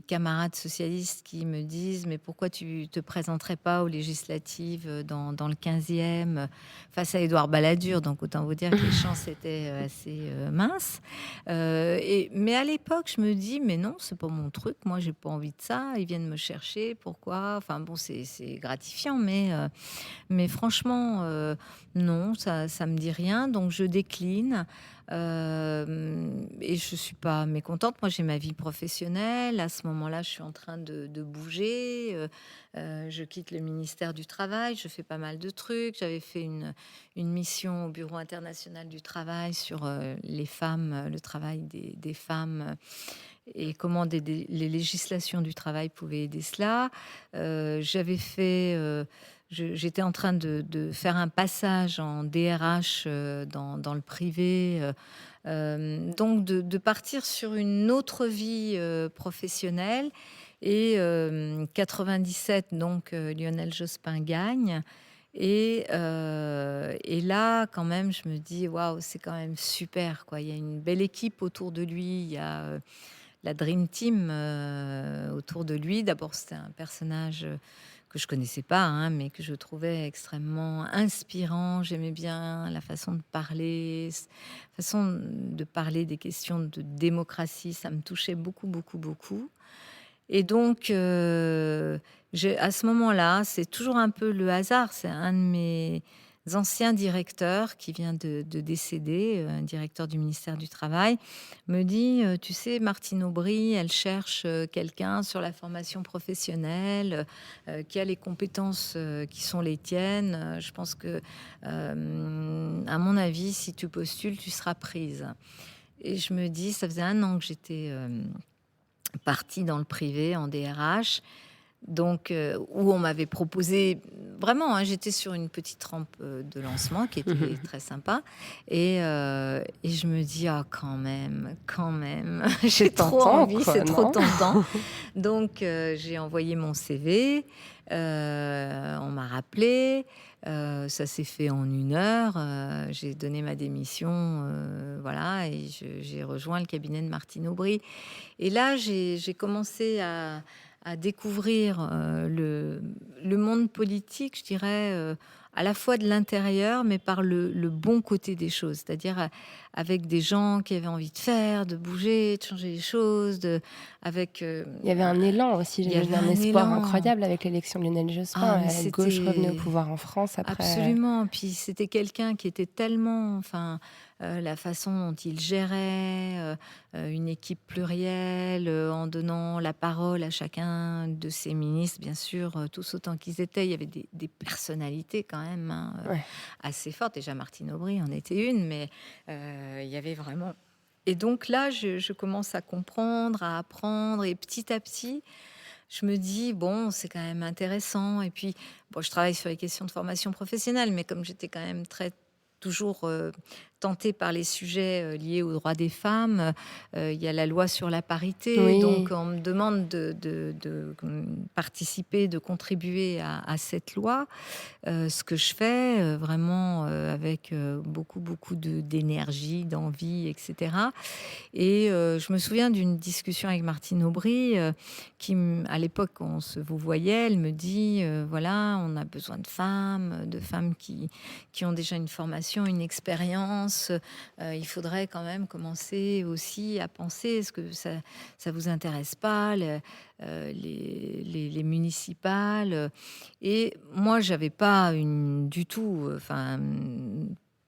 camarades socialistes qui me disent « Mais pourquoi tu te présenterais pas aux législatives dans le 15e face à Édouard Balladur ?» Donc, autant vous dire que les chances étaient assez minces. Mais à l'époque, je me dis « Mais non, c'est pas mon truc. Moi, j'ai pas envie de ça. Ils viennent me chercher. Pourquoi ?» Enfin, bon, c'est gratifiant, mais franchement, non, ça me dit rien. Donc, je décline. Et je suis pas mécontente. Moi, j'ai ma vie professionnelle. À ce moment-là, je suis en train de bouger. Je quitte le ministère du Travail. Je fais pas mal de trucs. J'avais fait une mission au Bureau international du travail sur les femmes, le travail des femmes et comment les législations du travail pouvaient aider cela. J'avais fait... J'étais en train de faire un passage en DRH dans le privé Donc de partir sur une autre vie professionnelle. Et 97, donc Lionel Jospin gagne. Et là, quand même, je me dis, waouh, c'est quand même super, quoi. Il y a une belle équipe autour de lui. Il y a la Dream Team autour de lui. D'abord, c'était un personnage que je connaissais pas, hein, mais que je trouvais extrêmement inspirant. J'aimais bien la façon de parler, des questions de démocratie. Ça me touchait beaucoup, beaucoup, beaucoup. Et donc, à ce moment-là, c'est toujours un peu le hasard. C'est un de mes anciens directeurs qui vient de décéder, un directeur du ministère du Travail, me dit, tu sais, Martine Aubry, elle cherche quelqu'un sur la formation professionnelle, qui a les compétences qui sont les tiennes. Je pense que, à mon avis, si tu postules, tu seras prise. Et je me dis, ça faisait 1 an que j'étais partie dans le privé, en DRH, donc où on m'avait proposé vraiment, hein, j'étais sur une petite rampe de lancement qui était très sympa, et je me dis quand même, j'ai trop envie, c'est trop tentant. Donc j'ai envoyé mon CV, on m'a rappelé. Ça s'est fait en 1 heure. J'ai donné ma démission, voilà, et j'ai rejoint le cabinet de Martine Aubry. Et là, j'ai commencé à découvrir le monde politique, je dirais, à la fois de l'intérieur, mais par le bon côté des choses, c'est-à-dire avec des gens qui avaient envie de faire, de bouger, de changer les choses, il y avait un élan aussi, il y avait un espoir incroyable avec l'élection de Lionel Jospin. La gauche revenait au pouvoir en France après. Absolument, puis c'était quelqu'un qui était tellement, la façon dont il gérait une équipe plurielle, en donnant la parole à chacun de ses ministres, bien sûr, tous autant qu'ils étaient. Il y avait des personnalités quand même assez fortes. Déjà, Martine Aubry en était une, mais il y avait vraiment... Et donc là, je commence à comprendre, à apprendre, et petit à petit, je me dis, bon, c'est quand même intéressant. Et puis, bon, je travaille sur les questions de formation professionnelle, mais comme j'étais quand même toujours tentée par les sujets liés aux droits des femmes, il y a la loi sur la parité, oui. Donc on me demande de participer, de contribuer à cette loi, ce que je fais vraiment avec beaucoup d'énergie, d'envie, etc. Et je me souviens d'une discussion avec Martine Aubry, qui, à l'époque, on se vous voyait, elle me dit, voilà, on a besoin de femmes qui ont déjà une formation, une expérience. Il faudrait quand même commencer aussi à penser, est-ce que ça vous intéresse pas, les municipales? Et moi, j'avais pas du tout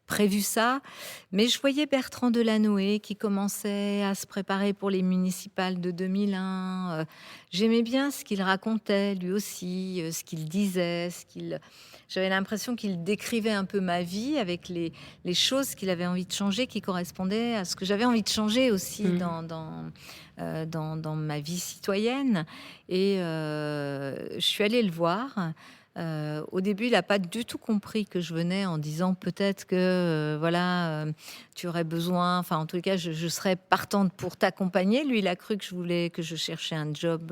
prévu ça, mais je voyais Bertrand Delanoë qui commençait à se préparer pour les municipales de 2001. J'aimais bien ce qu'il racontait, lui aussi, ce qu'il disait, j'avais l'impression qu'il décrivait un peu ma vie avec les choses qu'il avait envie de changer, qui correspondaient à ce que j'avais envie de changer aussi dans ma vie citoyenne. Et je suis allée le voir. Au début, il n'a pas du tout compris que je venais en disant peut-être que tu aurais besoin, en tout cas, je serais partante pour t'accompagner. Lui, il a cru que je cherchais un job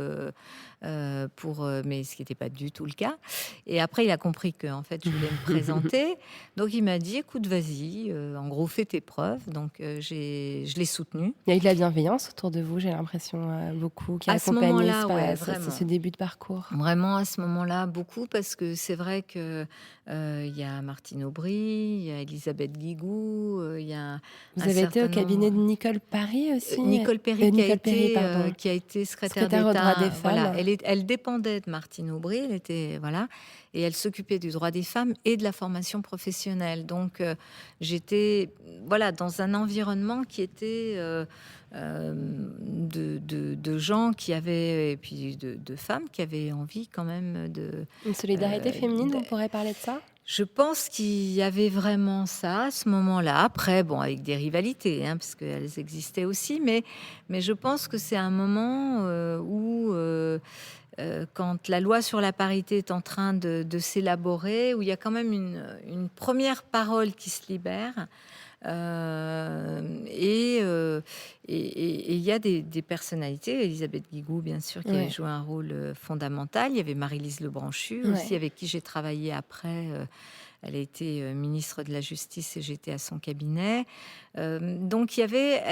mais ce qui n'était pas du tout le cas. Et après, il a compris que en fait, je voulais me présenter. Donc, il m'a dit, écoute, vas-y, en gros, fais tes preuves. Donc, je l'ai soutenu. Il y a eu de la bienveillance autour de vous, j'ai l'impression, beaucoup, qui a accompagné ce début de parcours. Vraiment, à ce moment-là, beaucoup, parce que c'est vrai que il y a Martine Aubry, il y a Elisabeth Guigou, il y a... Vous avez été au cabinet de Nicole Perry aussi? Nicole Perry, qui a été secrétaire d'État aux droits des femmes. Voilà, elle dépendait de Martine Aubry, et elle s'occupait du droit des femmes et de la formation professionnelle. Donc j'étais dans un environnement qui était de gens qui avaient, et puis de femmes qui avaient envie quand même de... Une solidarité féminine, on pourrait parler de ça? Je pense qu'il y avait vraiment ça à ce moment-là. Après, avec des rivalités, parce qu'elles existaient aussi, mais je pense que c'est un moment où, quand la loi sur la parité est en train de s'élaborer, où il y a quand même une première parole qui se libère, Et il y a des personnalités, Elisabeth Guigou, bien sûr, qui avait joué un rôle fondamental. Il y avait Marie-Lise Lebranchu aussi, avec qui j'ai travaillé après. Elle a été ministre de la Justice et j'étais à son cabinet. Donc, il y avait...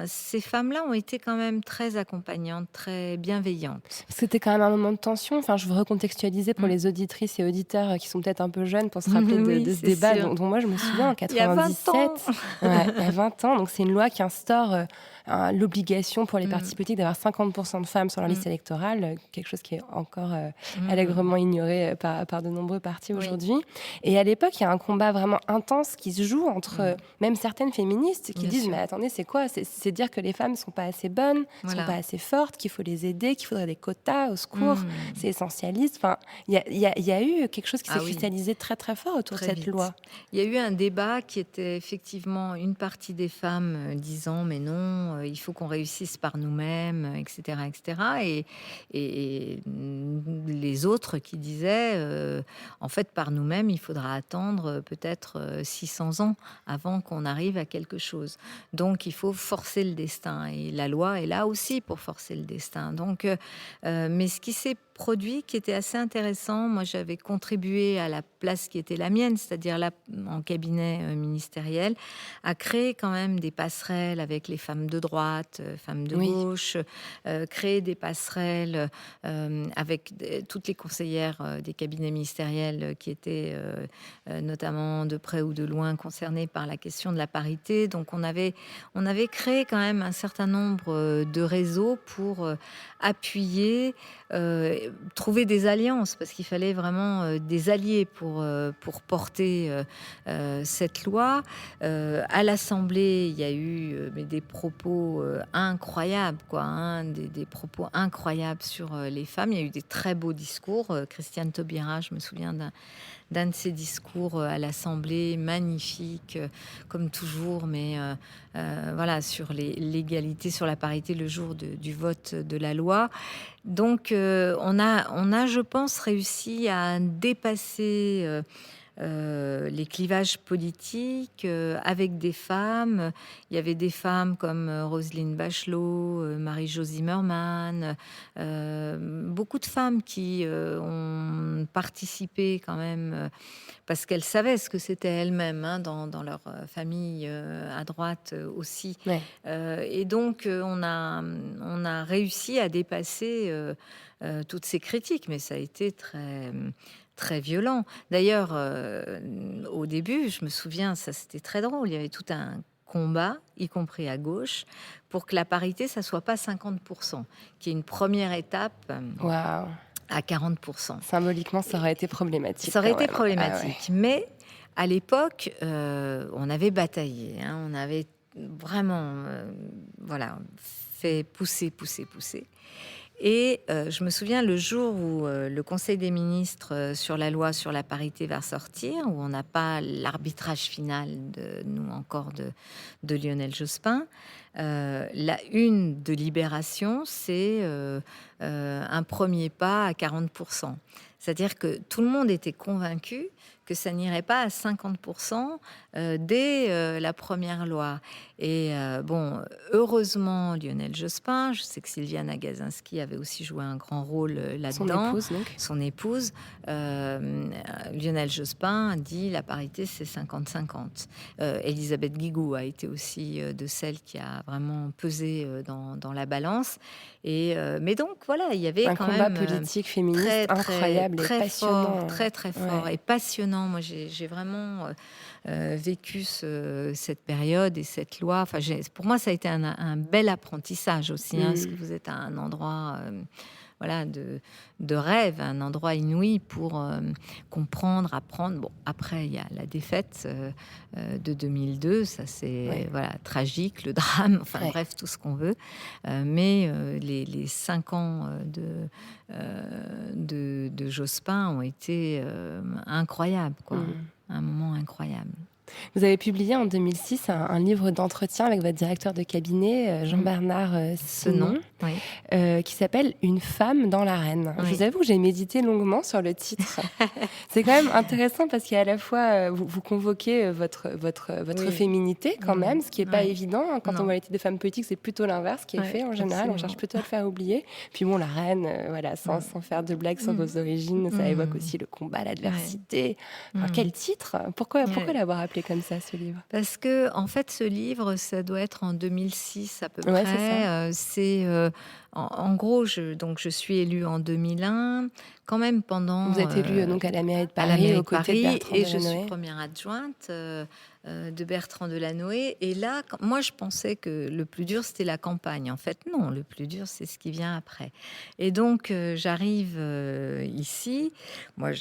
ces femmes-là ont été quand même très accompagnantes, très bienveillantes. C'était quand même un moment de tension. Enfin, je veux recontextualiser pour les auditrices et auditeurs qui sont peut-être un peu jeunes pour se rappeler de ce débat dont moi, je me souviens en 97. Il y a 20 ans. Donc, c'est une loi qui instaure l'obligation pour les partis politiques d'avoir 50% de femmes sur leur liste électorale, quelque chose qui est encore allègrement ignoré par de nombreux partis aujourd'hui. Et à l'époque, il y a un combat vraiment intense qui se joue entre même certaines féministes qui disent « Mais attendez, c'est quoi ? C'est dire que les femmes ne sont pas assez bonnes, ne sont pas assez fortes, qu'il faut les aider, qu'il faudrait des quotas, au secours, c'est essentialiste. » Enfin, il y a eu quelque chose qui s'est cristallisé très très fort autour de cette loi. Il y a eu un débat qui était effectivement une partie des femmes disant « Mais non, il faut qu'on réussisse par nous-mêmes, etc. etc. » Et les autres qui disaient en fait, par nous-mêmes, il faudra attendre peut-être 600 ans avant qu'on arrive à quelque chose. Donc, il faut forcer le destin. Et la loi est là aussi pour forcer le destin. Donc, mais ce qui s'est produit qui était assez intéressant. Moi, j'avais contribué à la place qui était la mienne, c'est-à-dire là, en cabinet ministériel, à créer quand même des passerelles avec les femmes de droite, femmes de gauche, créer des passerelles avec toutes les conseillères des cabinets ministériels qui étaient notamment de près ou de loin concernées par la question de la parité. Donc, on avait créé quand même un certain nombre de réseaux pour appuyer, trouver des alliances, parce qu'il fallait vraiment des alliés pour porter cette loi. À l'Assemblée, il y a eu des propos incroyables, des propos incroyables sur les femmes. Il y a eu des très beaux discours. Christiane Taubira, je me souviens d'un de ses discours à l'Assemblée, magnifique, comme toujours, mais voilà, sur l'égalité, sur la parité le jour du vote de la loi. Donc, on a, je pense, réussi à dépasser les clivages politiques avec des femmes. Il y avait des femmes comme Roselyne Bachelot, Marie-Jo Zimmermann, beaucoup de femmes qui ont participé quand même parce qu'elles savaient ce que c'était elles-mêmes dans leur famille à droite aussi. Ouais. Et donc, on a réussi à dépasser toutes ces critiques, mais ça a été très violent. D'ailleurs, au début, je me souviens, ça c'était très drôle, il y avait tout un combat, y compris à gauche, pour que la parité, ça soit pas 50%, qui est une première étape à 40%. Symboliquement, ça aurait été problématique. Ça aurait été problématique, mais à l'époque, on avait bataillé, on avait vraiment fait pousser. Et je me souviens le jour où le Conseil des ministres sur la loi sur la parité va sortir, où on n'a pas l'arbitrage final de Lionel Jospin. La une de Libération, c'est un premier pas à 40%. C'est-à-dire que tout le monde était convaincu que ça n'irait pas à 50% dès la première loi. Et heureusement, Lionel Jospin, je sais que Sylviane Agacinski avait aussi joué un grand rôle là-dedans. Son épouse. Lionel Jospin dit la parité, c'est 50-50. Elisabeth Guigou a été aussi de celles qui a vraiment pesé dans la balance. Mais donc, voilà, il y avait un combat politique féministe incroyable et passionnant. Fort, très fort et passionnant. Moi, j'ai vraiment vécu cette période et cette loi. Enfin, pour moi, ça a été un bel apprentissage aussi, parce que vous êtes à un endroit de rêve, un endroit inouï pour comprendre, apprendre. Bon, après, il y a la défaite de 2002, ça c'est tragique, le drame, bref, tout ce qu'on veut. Mais les 5 ans de Jospin ont été incroyables, un moment incroyable. Vous avez publié en 2006 un livre d'entretien avec votre directeur de cabinet, Jean-Bernard Senon, qui s'appelle « Une femme dans l'arène ». Je vous avoue que j'ai médité longuement sur le titre. C'est quand même intéressant parce qu'à la fois, vous convoquez votre féminité quand même, ce qui n'est pas évident. Quand on voit les titres de femmes politiques, c'est plutôt l'inverse qui est fait en général. Absolument. On cherche plutôt à le faire oublier. Puis bon, la reine, sans faire de blagues sur vos origines, ça évoque aussi le combat, l'adversité. Enfin, quel titre ? Pourquoi l'avoir appelé comme ça, ce livre ? Parce que, en fait, ce livre, ça doit être en 2006 à peu près. C'est en gros, je suis élue en 2001, quand même pendant... Vous êtes élue donc à la mairie de Paris, aux côtés de Bertrand Delanoë. Et je suis première adjointe de Bertrand Delanoë. Et là, moi, je pensais que le plus dur, c'était la campagne. En fait, non, le plus dur, c'est ce qui vient après. Et donc, j'arrive ici. Moi,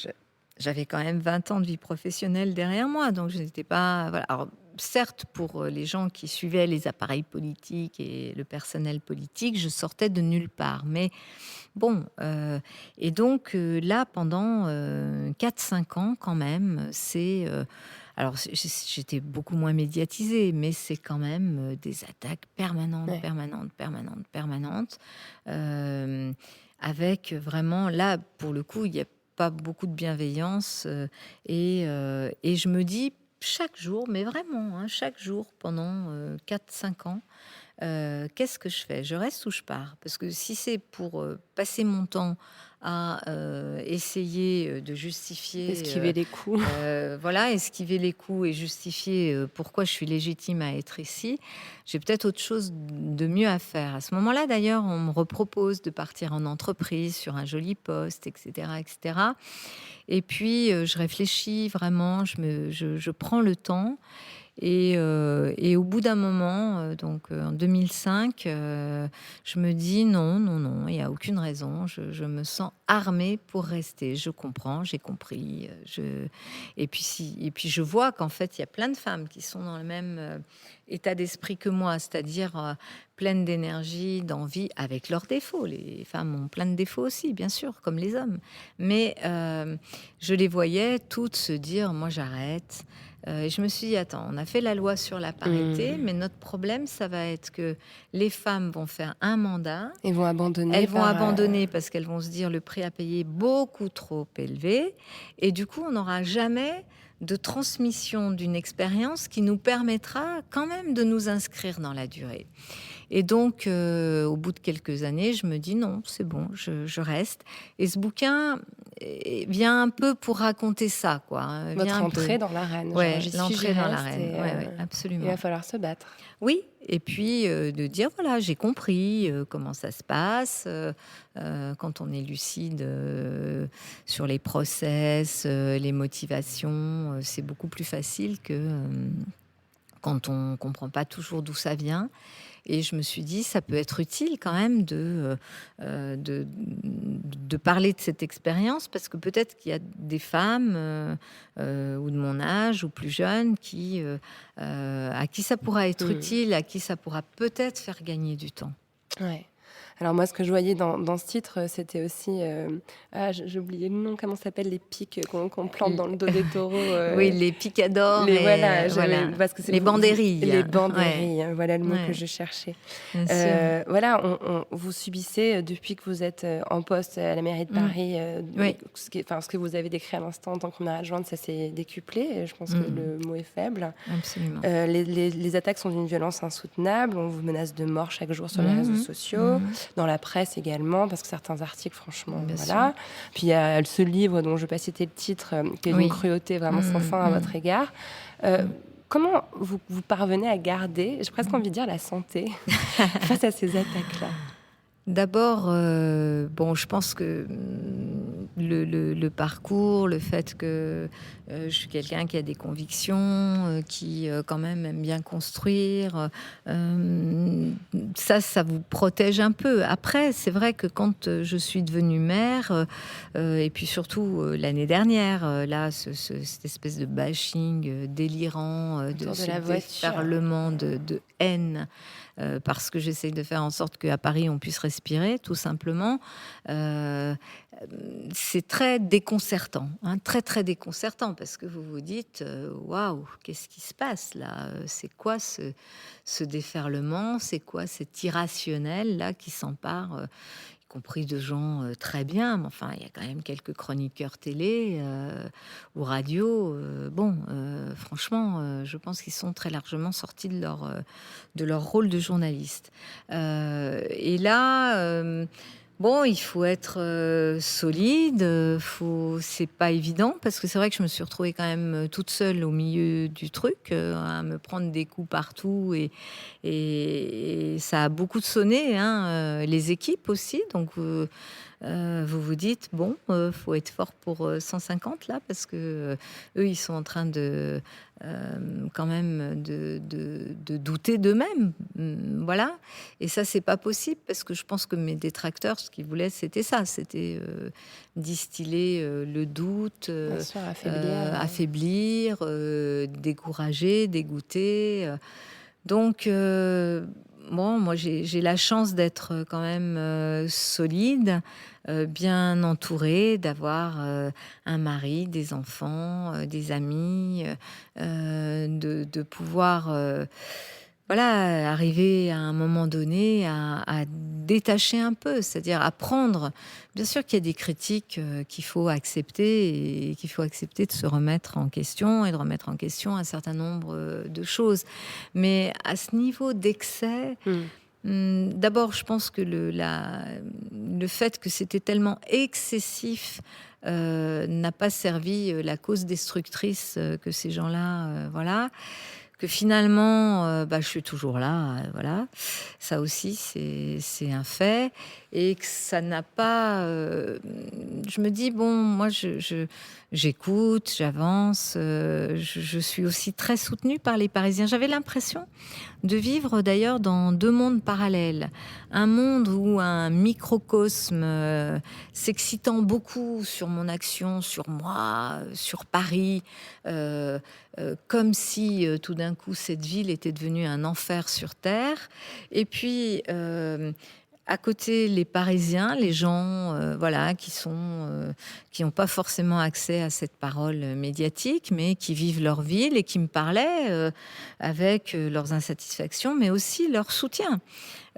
j'avais quand même 20 ans de vie professionnelle derrière moi, donc je n'étais pas... Voilà. Alors, certes, pour les gens qui suivaient les appareils politiques et le personnel politique, je sortais de nulle part. Mais bon, et donc là, pendant 4-5 ans quand même, c'est... alors, j'étais beaucoup moins médiatisée, mais c'est quand même des attaques permanentes, avec vraiment, là, pour le coup, il y a pas beaucoup de bienveillance et je me dis chaque jour, mais vraiment chaque jour pendant 4-5 ans, qu'est-ce que je fais ? Je reste ou je pars ? Parce que si c'est pour passer mon temps à essayer de justifier... Esquiver les coups. Esquiver les coups et justifier pourquoi je suis légitime à être ici, j'ai peut-être autre chose de mieux à faire. À ce moment-là, d'ailleurs, on me repropose de partir en entreprise sur un joli poste, etc. etc. Et puis, je réfléchis vraiment, je prends le temps. Et au bout d'un moment, donc en 2005, je me dis non, il n'y a aucune raison. Je me sens armée pour rester. Je comprends, j'ai compris. Et puis je vois qu'en fait, il y a plein de femmes qui sont dans le même état d'esprit que moi, c'est-à-dire pleines d'énergie, d'envie, avec leurs défauts. Les femmes ont plein de défauts aussi, bien sûr, comme les hommes. Mais je les voyais toutes se dire, moi j'arrête. Et je me suis dit, attends, on a fait la loi sur la parité, mais notre problème, ça va être que les femmes vont faire un mandat. Elles vont abandonner. Elles vont abandonner parce qu'elles vont se dire le prix à payer est beaucoup trop élevé. Et du coup, on n'aura jamais de transmission d'une expérience qui nous permettra quand même de nous inscrire dans la durée. Et donc, au bout de quelques années, je me dis non, c'est bon, je reste. Et ce bouquin vient un peu pour raconter ça, quoi. Votre entrée dans l'arène. Ouais, l'entrée dans l'arène. Ouais, absolument. Il va falloir se battre. Oui, et puis de dire, voilà, j'ai compris comment ça se passe. Quand on est lucide sur les process, les motivations, c'est beaucoup plus facile que quand on ne comprend pas toujours d'où ça vient. Et je me suis dit, ça peut être utile quand même de parler de cette expérience, parce que peut-être qu'il y a des femmes ou de mon âge ou plus jeunes à qui ça pourra être utile, à qui ça pourra peut-être faire gagner du temps. Ouais. Alors moi, ce que je voyais dans ce titre, c'était aussi... j'ai oublié le nom, comment ça s'appelle, les pics qu'on plante dans le dos des taureaux. Oui, les picadors. Voilà. Parce que c'est les bandérilles. Les bandérilles, voilà le mot que je cherchais. Voilà, vous subissez, depuis que vous êtes en poste à la mairie de Paris, ce que vous avez décrit à l'instant en tant que première adjointe, ça s'est décuplé. Je pense que le mot est faible. Absolument. Les attaques sont d'une violence insoutenable. On vous menace de mort chaque jour sur les réseaux sociaux. Dans la presse également, parce que certains articles, franchement, voilà. Puis il y a ce livre dont je ne vais pas citer le titre, qui est d'une cruauté vraiment sans fin à votre égard. Comment vous parvenez à garder, j'ai presque envie de dire, la santé face à ces attaques-là ? D'abord, je pense que le parcours, le fait que je suis quelqu'un qui a des convictions, qui quand même aime bien construire, ça vous protège un peu. Après, c'est vrai que quand je suis devenue mère, et puis surtout l'année dernière, là, cette espèce de bashing délirant, de ce déferlement de haine parce que j'essaye de faire en sorte qu'à Paris, on puisse respirer, tout simplement. C'est très déconcertant, hein, très, très déconcertant, parce que vous vous dites, waouh, qu'est-ce qui se passe là ? C'est quoi ce déferlement ? C'est quoi cet irrationnel là qui s'empare y compris de gens très bien, mais enfin, il y a quand même quelques chroniqueurs télé ou radio. Franchement, je pense qu'ils sont très largement sortis de leur rôle de journaliste. Et là... il faut être solide, c'est pas évident, parce que c'est vrai que je me suis retrouvée quand même toute seule au milieu du truc, à me prendre des coups partout, et ça a beaucoup sonné, hein, les équipes aussi, donc vous vous dites, faut être fort pour 150 là, parce que eux, ils sont en train de quand même de douter d'eux-mêmes, voilà. Et ça, c'est pas possible, parce que je pense que mes détracteurs, ce qu'ils voulaient, c'était ça, c'était distiller le doute, sûr, affaiblir, décourager, dégoûter. Donc, moi, j'ai la chance d'être quand même solide, bien entourée, d'avoir un mari, des enfants, des amis, de pouvoir arriver à un moment donné à détacher un peu, c'est-à-dire apprendre. Bien sûr qu'il y a des critiques qu'il faut accepter, et qu'il faut accepter de se remettre en question et de remettre en question un certain nombre de choses. Mais à ce niveau d'excès, d'abord, je pense que le fait que c'était tellement excessif n'a pas servi la cause destructrice que ces gens-là, que finalement, je suis toujours là, voilà. Ça aussi, c'est un fait. Et que ça n'a pas... je me dis, moi, j'écoute, j'avance. Je suis aussi très soutenue par les Parisiens. J'avais l'impression de vivre d'ailleurs dans deux mondes parallèles. Un monde où un microcosme s'excitant beaucoup sur mon action, sur moi, sur Paris, comme si tout d'un coup cette ville était devenue un enfer sur terre. Et puis à côté, les Parisiens, les gens qui n'ont pas forcément accès à cette parole médiatique, mais qui vivent leur ville et qui me parlaient avec leurs insatisfactions, mais aussi leur soutien.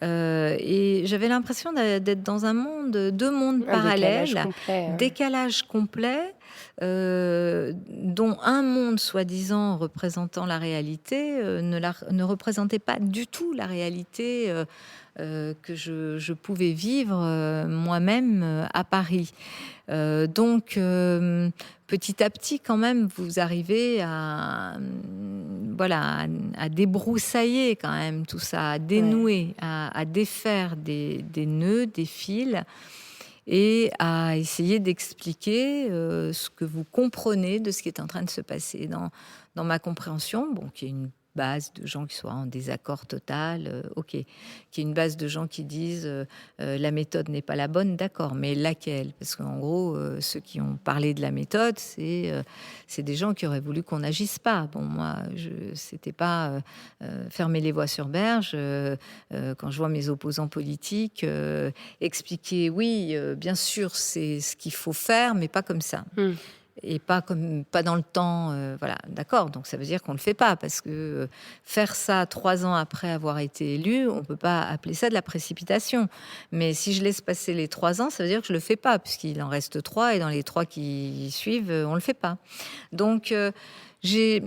Et j'avais l'impression d'être dans deux mondes parallèles, décalage complet, dont un monde soi-disant représentant la réalité ne représentait pas du tout la réalité que je pouvais vivre moi-même à Paris. Donc, petit à petit, quand même, vous arrivez à débroussailler quand même tout ça, à dénouer, à défaire des nœuds, des fils, et à essayer d'expliquer ce que vous comprenez de ce qui est en train de se passer. Dans ma compréhension, qu'il y ait une base de gens qui soient en désaccord total, qu'il y ait une base de gens qui disent la méthode n'est pas la bonne, d'accord, mais laquelle ? Parce qu'en gros, ceux qui ont parlé de la méthode, c'est des gens qui auraient voulu qu'on n'agisse pas. Moi, c'était pas fermer les voies sur berge. Quand je vois mes opposants politiques expliquer, oui, bien sûr, c'est ce qu'il faut faire, mais pas comme ça. Et pas dans le temps, d'accord. Donc ça veut dire qu'on le fait pas, parce que faire ça 3 ans après avoir été élu, on peut pas appeler ça de la précipitation. Mais si je laisse passer les 3 ans, ça veut dire que je le fais pas, puisqu'il en reste 3, et dans les 3 qui suivent, on le fait pas. Donc j'ai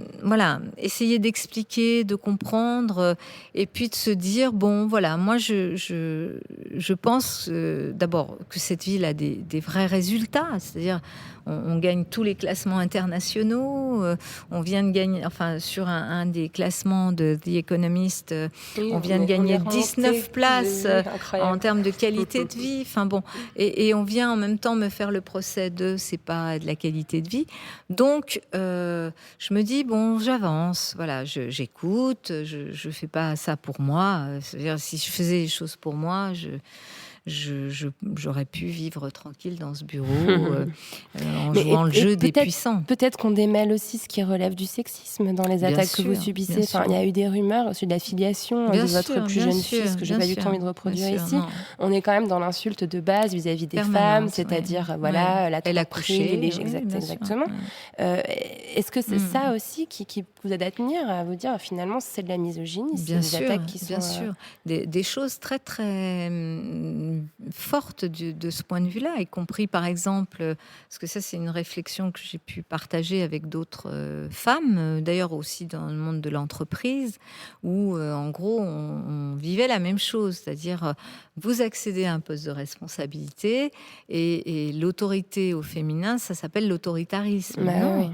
essayé d'expliquer, de comprendre, et puis de se dire moi je pense d'abord que cette ville a des vrais résultats, c'est-à-dire on gagne tous les classements internationaux, on vient de gagner, sur un des classements de The Economist, on vient de gagner 19 places en termes de qualité de vie. Et on vient en même temps me faire le procès de c'est pas de la qualité de vie. Donc je me dis j'avance, j'écoute, je fais pas ça pour moi. C'est-à-dire, si je faisais les choses pour moi, j'aurais pu vivre tranquille dans ce bureau en jouant le jeu des puissants. Peut-être qu'on démêle aussi ce qui relève du sexisme dans les attaques que vous subissez. Enfin, il y a eu des rumeurs sur de la filiation de votre plus jeune fils que je n'ai pas du tout envie de reproduire ici. Non. On est quand même dans l'insulte de base vis-à-vis des femmes, c'est-à-dire la tromperie, exactement. Est-ce que c'est ça aussi qui vous aide à tenir, à vous dire finalement c'est de la misogynie, c'est des attaques qui sont... Bien sûr, des choses très très fortes de ce point de vue-là, y compris par exemple, parce que ça c'est une réflexion que j'ai pu partager avec d'autres femmes, d'ailleurs aussi dans le monde de l'entreprise, où en gros on vivait la même chose, c'est-à-dire vous accédez à un poste de responsabilité et l'autorité au féminin, ça s'appelle l'autoritarisme. Non,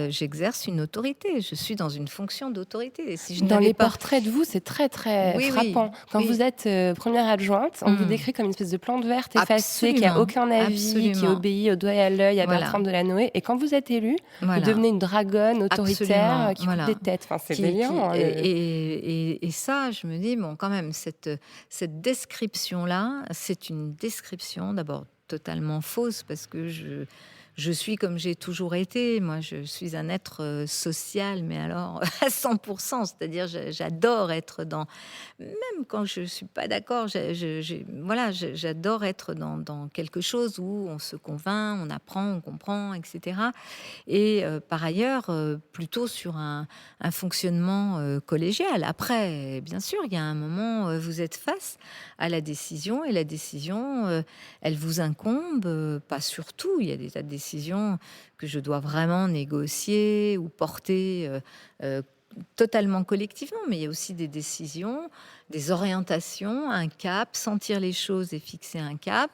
j'exerce une autorité, je suis dans une fonction d'autorité. Et si je dans les portraits de vous, c'est très très frappant. Quand vous êtes première adjointe, on vous décrit comme une espèce de plante verte effacée, qui n'a aucun avis, qui obéit au doigt et à l'œil à Bertrand Delanoë. Et quand vous êtes élue, vous devenez une dragonne autoritaire qui coupe des têtes. Enfin, c'est délirant. Et ça, je me dis, bon, quand même, cette description-là, c'est une description d'abord totalement fausse, parce que je suis comme j'ai toujours été. Moi, je suis un être social, mais alors à 100%. C'est-à-dire, j'adore être dans... Même quand je ne suis pas d'accord, j'adore être dans quelque chose où on se convainc, on apprend, on comprend, etc. Et par ailleurs, plutôt sur un fonctionnement collégial. Après, bien sûr, il y a un moment, vous êtes face à la décision, et la décision, elle vous incombe, pas sur tout. Il y a des tas de décisions que je dois vraiment négocier ou porter totalement collectivement, mais il y a aussi des décisions, des orientations, un cap, sentir les choses et fixer un cap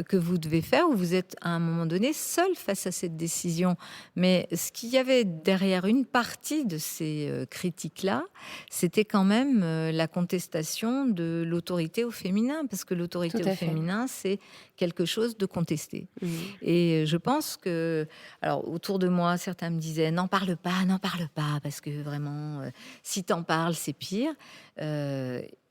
que vous devez faire, où vous êtes à un moment donné seul face à cette décision. Mais ce qu'il y avait derrière une partie de ces critiques-là, c'était quand même la contestation de l'autorité au féminin, parce que l'autorité au féminin, c'est quelque chose de contesté. Et je pense que, alors autour de moi, certains me disaient n'en parle pas, parce que vraiment, si t'en parles, c'est pire.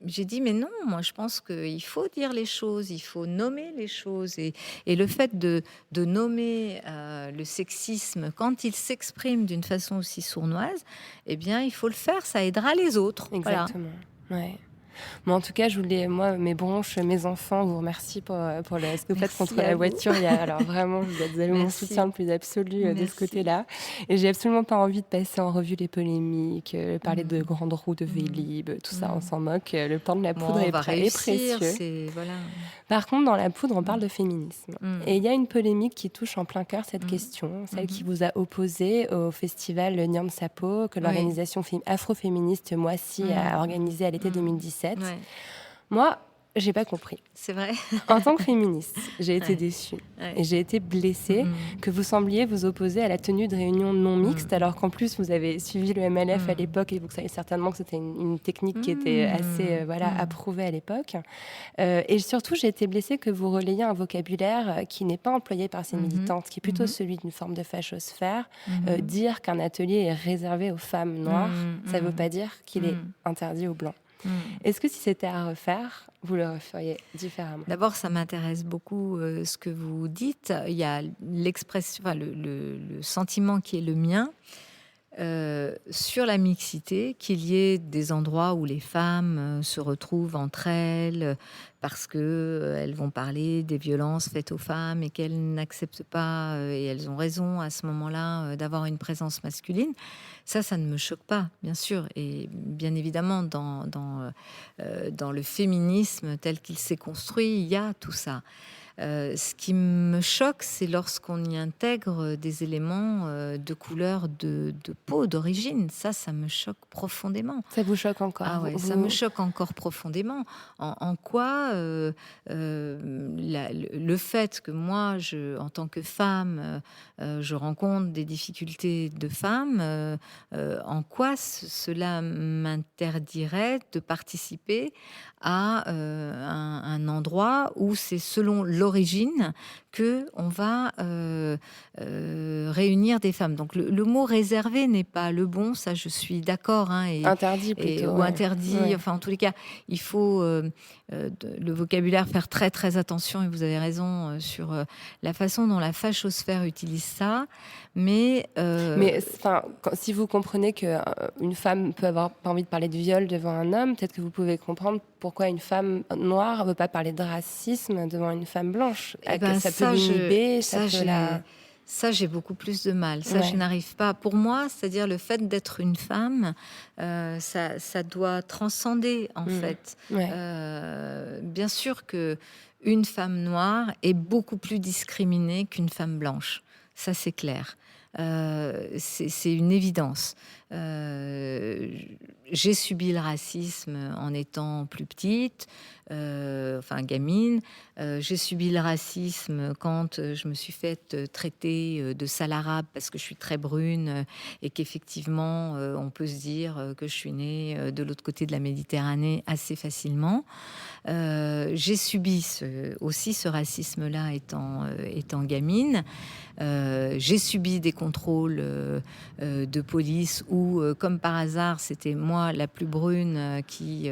J'ai dit mais non, moi je pense qu'il faut dire les choses, il faut nommer les choses, et le fait de nommer le sexisme quand il s'exprime d'une façon aussi sournoise, eh bien il faut le faire, ça aidera les autres. Exactement. Voilà. Ouais. Bon, en tout cas, mes bronches, mes enfants, vous remercie pour ce que vous faites contre la voiture. Alors vraiment, vous avez mon soutien le plus absolu de ce côté-là. Et j'ai absolument pas envie de passer en revue les polémiques, parler de grandes roues de Vélib, tout ça, on s'en moque. Le temps de la poudre est précieux. Par contre, dans la poudre, on parle de féminisme. Et il y a une polémique qui touche en plein cœur cette question, celle qui vous a opposé au festival Nyam Sapo, que l'organisation afroféministe Moissy a organisé à l'été 2017. Ouais. Moi, j'ai pas compris. C'est vrai. En tant que féministe, j'ai été déçue et j'ai été blessée que vous sembliez vous opposer à la tenue de réunions non mixtes, alors qu'en plus vous avez suivi le MLF à l'époque et vous savez certainement que c'était une technique qui était assez approuvée à l'époque. Et surtout, j'ai été blessée que vous relayiez un vocabulaire qui n'est pas employé par ces militantes, qui est plutôt celui d'une forme de fachosphère. Dire qu'un atelier est réservé aux femmes noires, ça ne veut pas dire qu'il est interdit aux blancs. Est-ce que si c'était à refaire, vous le referiez différemment ? D'abord, ça m'intéresse beaucoup ce que vous dites. Il y a l'expression, le sentiment qui est le mien sur la mixité, qu'il y ait des endroits où les femmes se retrouvent entre elles parce qu'elles vont parler des violences faites aux femmes et qu'elles n'acceptent pas, et elles ont raison à ce moment-là d'avoir une présence masculine. Ça ne me choque pas, bien sûr. Et bien évidemment, dans le féminisme tel qu'il s'est construit, il y a tout ça. Ce qui me choque, c'est lorsqu'on y intègre des éléments de couleur de peau, d'origine. Ça me choque profondément. Ça vous choque encore ? Ah ouais, ça me choque encore profondément. En quoi le fait que moi, en tant que femme, je rencontre des difficultés de femmes, en quoi cela m'interdirait de participer à un endroit où c'est selon l'origine qu'on va réunir des femmes. Donc le mot réservé n'est pas le bon, ça je suis d'accord. Interdit plutôt. Ou interdit, enfin en tous les cas, il faut le vocabulaire faire très très attention, et vous avez raison sur la façon dont la fachosphère utilise ça. Mais si vous comprenez qu'une femme peut avoir pas envie de parler de viol devant un homme, peut-être que vous pouvez comprendre pourquoi une femme noire ne veut pas parler de racisme devant une femme blanche. Ça peut l'inhiber, Ça, j'ai beaucoup plus de mal. Ça, je n'arrive pas. Pour moi, c'est-à-dire le fait d'être une femme, ça doit transcender, en fait. Bien sûr qu'une femme noire est beaucoup plus discriminée qu'une femme blanche. Ça, c'est clair. C'est une évidence. J'ai subi le racisme en étant plus petite, gamine. J'ai subi le racisme quand je me suis faite traiter de sale arabe parce que je suis très brune et qu'effectivement, on peut se dire que je suis née de l'autre côté de la Méditerranée assez facilement. J'ai subi aussi ce racisme-là étant gamine. J'ai subi des contrôles de police où, comme par hasard, c'était moi la plus brune qui,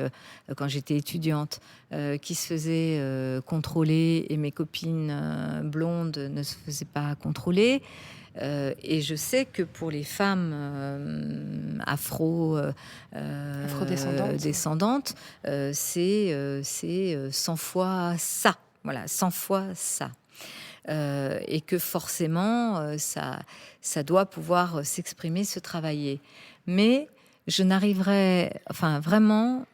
quand j'étais étudiante, qui se faisait contrôler, et mes copines blondes ne se faisaient pas contrôler. Et je sais que pour les femmes afro-descendantes, c'est 100 fois ça. Voilà, 100 fois ça. Et que forcément, ça doit pouvoir s'exprimer, se travailler. Mais je n'arriverai... vraiment,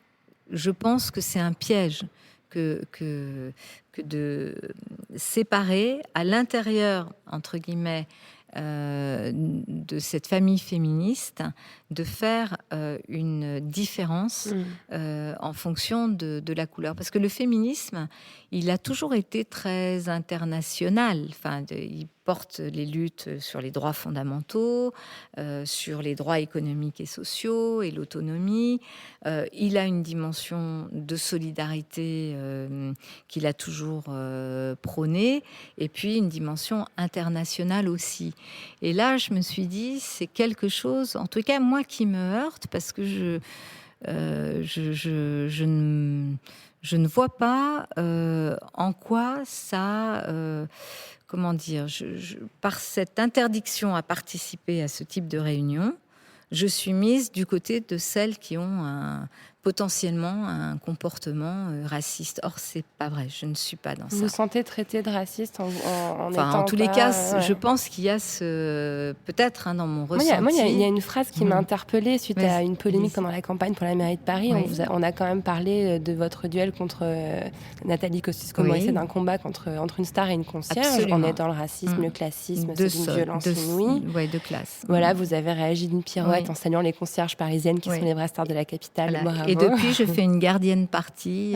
je pense que c'est un piège que de séparer à l'intérieur, entre guillemets, de cette famille féministe, de faire une différence en fonction de la couleur. Parce que le féminisme, il a toujours été très international. Il porte les luttes sur les droits fondamentaux, sur les droits économiques et sociaux et l'autonomie. Il a une dimension de solidarité qu'il a toujours prônée, et puis une dimension internationale aussi. Et là, je me suis dit, c'est quelque chose, en tout cas moi, qui me heurte, parce que je ne vois pas en quoi ça... comment dire, par cette interdiction à participer à ce type de réunion, je suis mise du côté de celles qui ont potentiellement un comportement raciste. Or, c'est pas vrai, je ne suis pas dans ça. Vous vous sentez traitée de raciste en tous les cas, je pense qu'il y a peut-être dans mon ressenti. Il y a une phrase qui m'a interpellée suite à une polémique pendant la campagne pour la mairie de Paris. On a quand même parlé de votre duel contre Nathalie Kosciusko-Morizet, d'un combat entre une star et une concierge. Absolument. On est dans le racisme, le classisme, c'est une violence inouïe. De classe. Voilà, vous avez réagi d'une pirouette en saluant les concierges parisiennes qui sont les vraies stars de la capitale. Voilà. Et depuis, je fais une gardienne partie.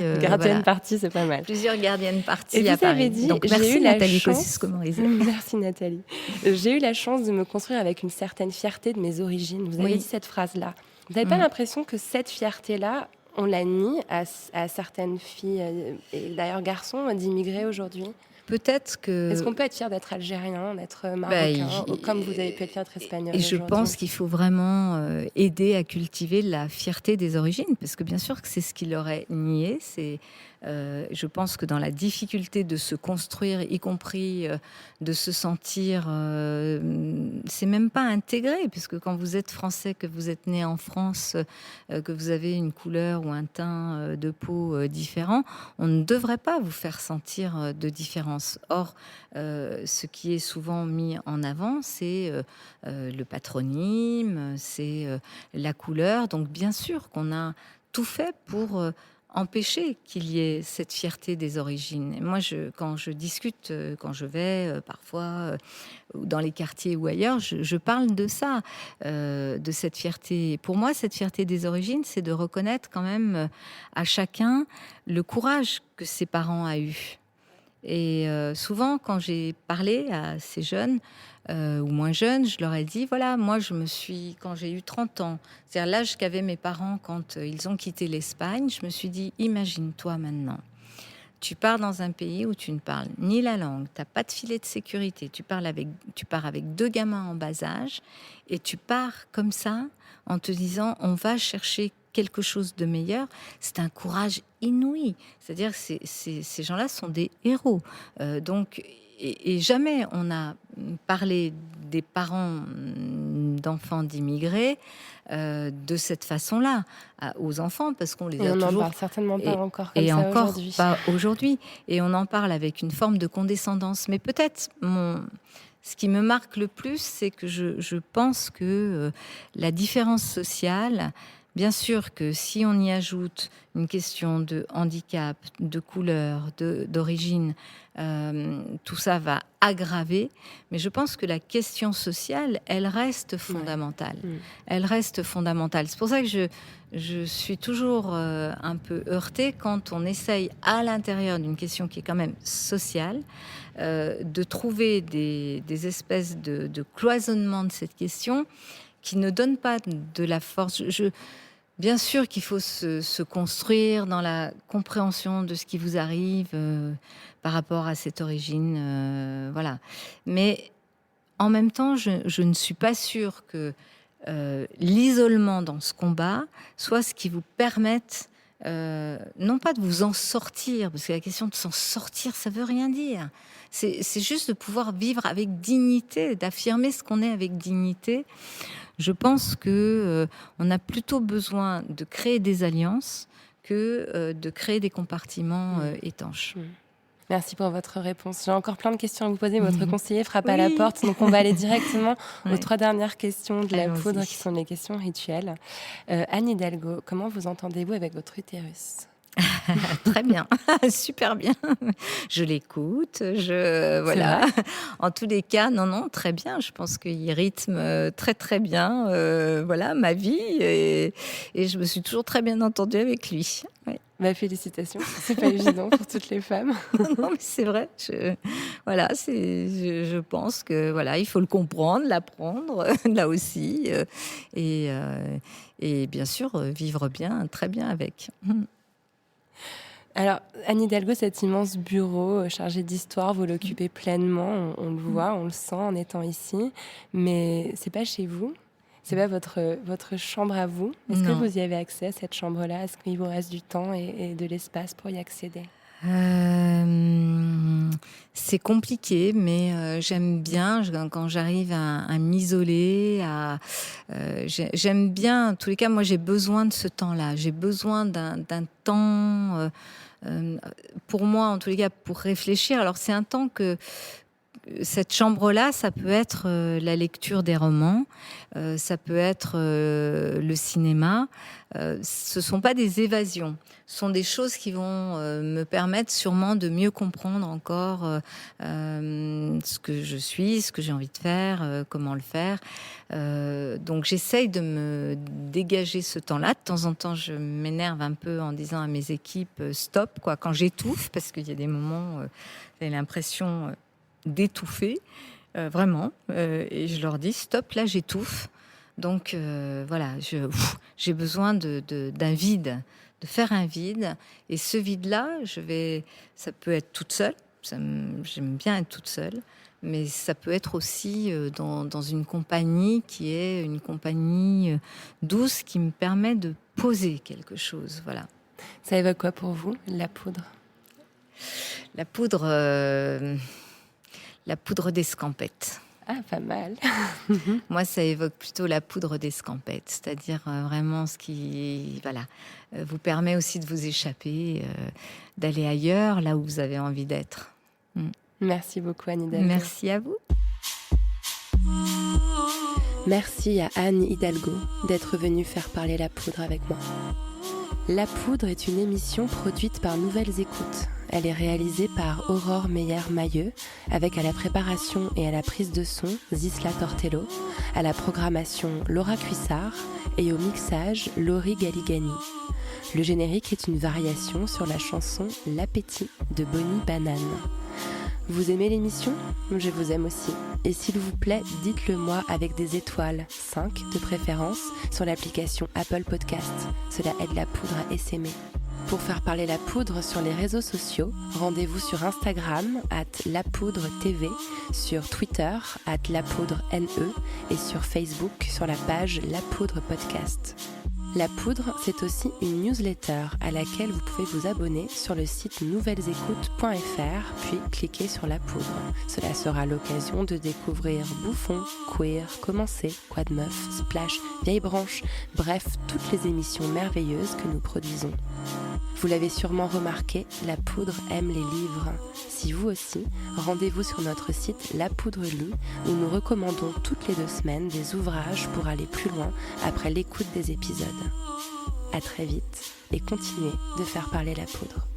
Partie, c'est pas mal. Plusieurs gardiennes parties et à vous Paris. Avez dit, donc merci Nathalie Kosciusko-Morizet. Merci Nathalie. J'ai eu la chance de me construire avec une certaine fierté de mes origines. Vous avez dit cette phrase-là. Vous n'avez pas l'impression que cette fierté-là, on la nie à certaines filles, et d'ailleurs garçons, d'immigrer aujourd'hui? Peut-être que... Est-ce qu'on peut être fier d'être algérien, d'être marocain, comme vous avez pu être fier d'être espagnol? Et je pense qu'il faut vraiment aider à cultiver la fierté des origines, parce que bien sûr que c'est ce qui leur est nié. Je pense que dans la difficulté de se construire, y compris de se sentir... c'est même pas intégré, puisque quand vous êtes français, que vous êtes né en France, que vous avez une couleur ou un teint de peau différent, on ne devrait pas vous faire sentir de différence. Or, ce qui est souvent mis en avant, c'est le patronyme, c'est la couleur. Donc bien sûr qu'on a tout fait pour... empêcher qu'il y ait cette fierté des origines. Et moi, quand je discute, quand je vais parfois dans les quartiers ou ailleurs, je parle de ça, de cette fierté. Pour moi, cette fierté des origines, c'est de reconnaître quand même à chacun le courage que ses parents ont eu. Et souvent, quand j'ai parlé à ces jeunes ou moins jeunes, je leur ai dit, voilà, moi, quand j'ai eu 30 ans, c'est-à-dire l'âge qu'avaient mes parents quand ils ont quitté l'Espagne, je me suis dit, imagine-toi maintenant. tu pars dans un pays où tu ne parles ni la langue, tu n'as pas de filet de sécurité, tu pars avec 2 gamins en bas âge, et tu pars comme ça en te disant on va chercher quelque chose de meilleur. C'est un courage inouï. C'est-à-dire que ces gens-là sont des héros. Et jamais on a parlé des parents d'enfants d'immigrés de cette façon-là aux enfants, parce qu'on les a toujours... on n'en parle certainement pas encore comme et ça encore aujourd'hui. Pas aujourd'hui. Et on en parle avec une forme de condescendance. Mais peut-être ce qui me marque le plus, c'est que je pense que la différence sociale, bien sûr que si on y ajoute une question de handicap, de couleur, d'origine, tout ça va aggraver. Mais je pense que la question sociale, elle reste fondamentale. Ouais. Elle reste fondamentale. C'est pour ça que je suis toujours un peu heurtée quand on essaye, à l'intérieur d'une question qui est quand même sociale, de trouver des espèces de cloisonnement de cette question qui ne donnent pas de la force. Bien sûr qu'il faut se construire dans la compréhension de ce qui vous arrive par rapport à cette origine. Voilà. Mais en même temps, je ne suis pas sûre que l'isolement dans ce combat soit ce qui vous permette, non pas de vous en sortir, parce que la question de s'en sortir, ça ne veut rien dire. C'est juste de pouvoir vivre avec dignité, d'affirmer ce qu'on est avec dignité. Je pense qu'on a plutôt besoin de créer des alliances que de créer des compartiments étanches. Merci pour votre réponse. J'ai encore plein de questions à vous poser. Votre conseiller frappe à la porte, donc on va aller directement aux 3 dernières questions de la poudre, qui sont les questions rituelles. Anne Hidalgo, comment vous entendez-vous avec votre utérus ? Très bien, super bien. Je l'écoute, voilà. En tous les cas, non, très bien. Je pense qu'il rythme très très bien, voilà, ma vie, et je me suis toujours très bien entendue avec lui. Ouais. Félicitations, c'est pas évident pour toutes les femmes. Non, mais c'est vrai. Je pense que voilà, il faut le comprendre, l'apprendre, là aussi, et bien sûr vivre bien, très bien avec. Alors, Anne Hidalgo, cet immense bureau chargé d'histoire, vous l'occupez pleinement, on le voit, on le sent en étant ici, mais c'est pas chez vous, c'est pas votre chambre à vous. Est-ce que vous y avez accès à cette chambre-là ? Est-ce qu'il vous reste du temps et de l'espace pour y accéder ? C'est compliqué, mais j'aime bien quand j'arrive à m'isoler. J'aime bien, en tous les cas, moi j'ai besoin de ce temps-là. J'ai besoin d'un temps, pour moi, en tous les cas, pour réfléchir. Alors c'est un temps que cette chambre-là, ça peut être la lecture des romans, ça peut être le cinéma. Ce ne sont pas des évasions, ce sont des choses qui vont me permettre sûrement de mieux comprendre encore ce que je suis, ce que j'ai envie de faire, comment le faire. Donc j'essaye de me dégager ce temps-là. De temps en temps, je m'énerve un peu en disant à mes équipes stop, quoi, quand j'étouffe, parce qu'il y a des moments où j'ai l'impression d'étouffer, vraiment, et je leur dis stop, là j'étouffe. Donc voilà, j'ai besoin d'un vide, de faire un vide, et ce vide-là, ça peut être toute seule, j'aime bien être toute seule, mais ça peut être aussi dans une compagnie qui est une compagnie douce qui me permet de poser quelque chose, voilà. Ça évoque quoi pour vous, la poudre ? La poudre... La poudre d'escampette. Ah, pas mal. Moi, ça évoque plutôt la poudre d'escampette, c'est-à-dire vraiment ce qui, voilà, vous permet aussi de vous échapper, d'aller ailleurs, là où vous avez envie d'être. Merci beaucoup, Anne Hidalgo. Merci à vous. Merci à Anne Hidalgo d'être venue faire parler la poudre avec moi. La Poudre est une émission produite par Nouvelles Écoutes. Elle est réalisée par Aurore Meyer-Mailleux, avec à la préparation et à la prise de son Zisla Tortello, à la programmation Laura Cuissard et au mixage Laurie Galigani. Le générique est une variation sur la chanson L'appétit de Bonnie Banane. Vous aimez l'émission ? Je vous aime aussi. Et s'il vous plaît, dites-le moi avec des étoiles, 5 de préférence, sur l'application Apple Podcast. Cela aide la poudre à essaimer. Pour faire parler la poudre sur les réseaux sociaux, rendez-vous sur Instagram @lapoudretv, sur Twitter @lapoudrene et sur Facebook sur la page La Poudre Podcast. La Poudre, c'est aussi une newsletter à laquelle vous pouvez vous abonner sur le site nouvellesécoutes.fr, puis cliquer sur La Poudre. Cela sera l'occasion de découvrir Bouffon, Queer, Commencer, Quoi de Meuf, Splash, Vieille Branche, bref, toutes les émissions merveilleuses que nous produisons. Vous l'avez sûrement remarqué, La Poudre aime les livres. Si vous aussi, rendez-vous sur notre site La Poudre lit, où nous recommandons toutes les 2 semaines des ouvrages pour aller plus loin après l'écoute des épisodes. À très vite et continuez de faire parler la poudre.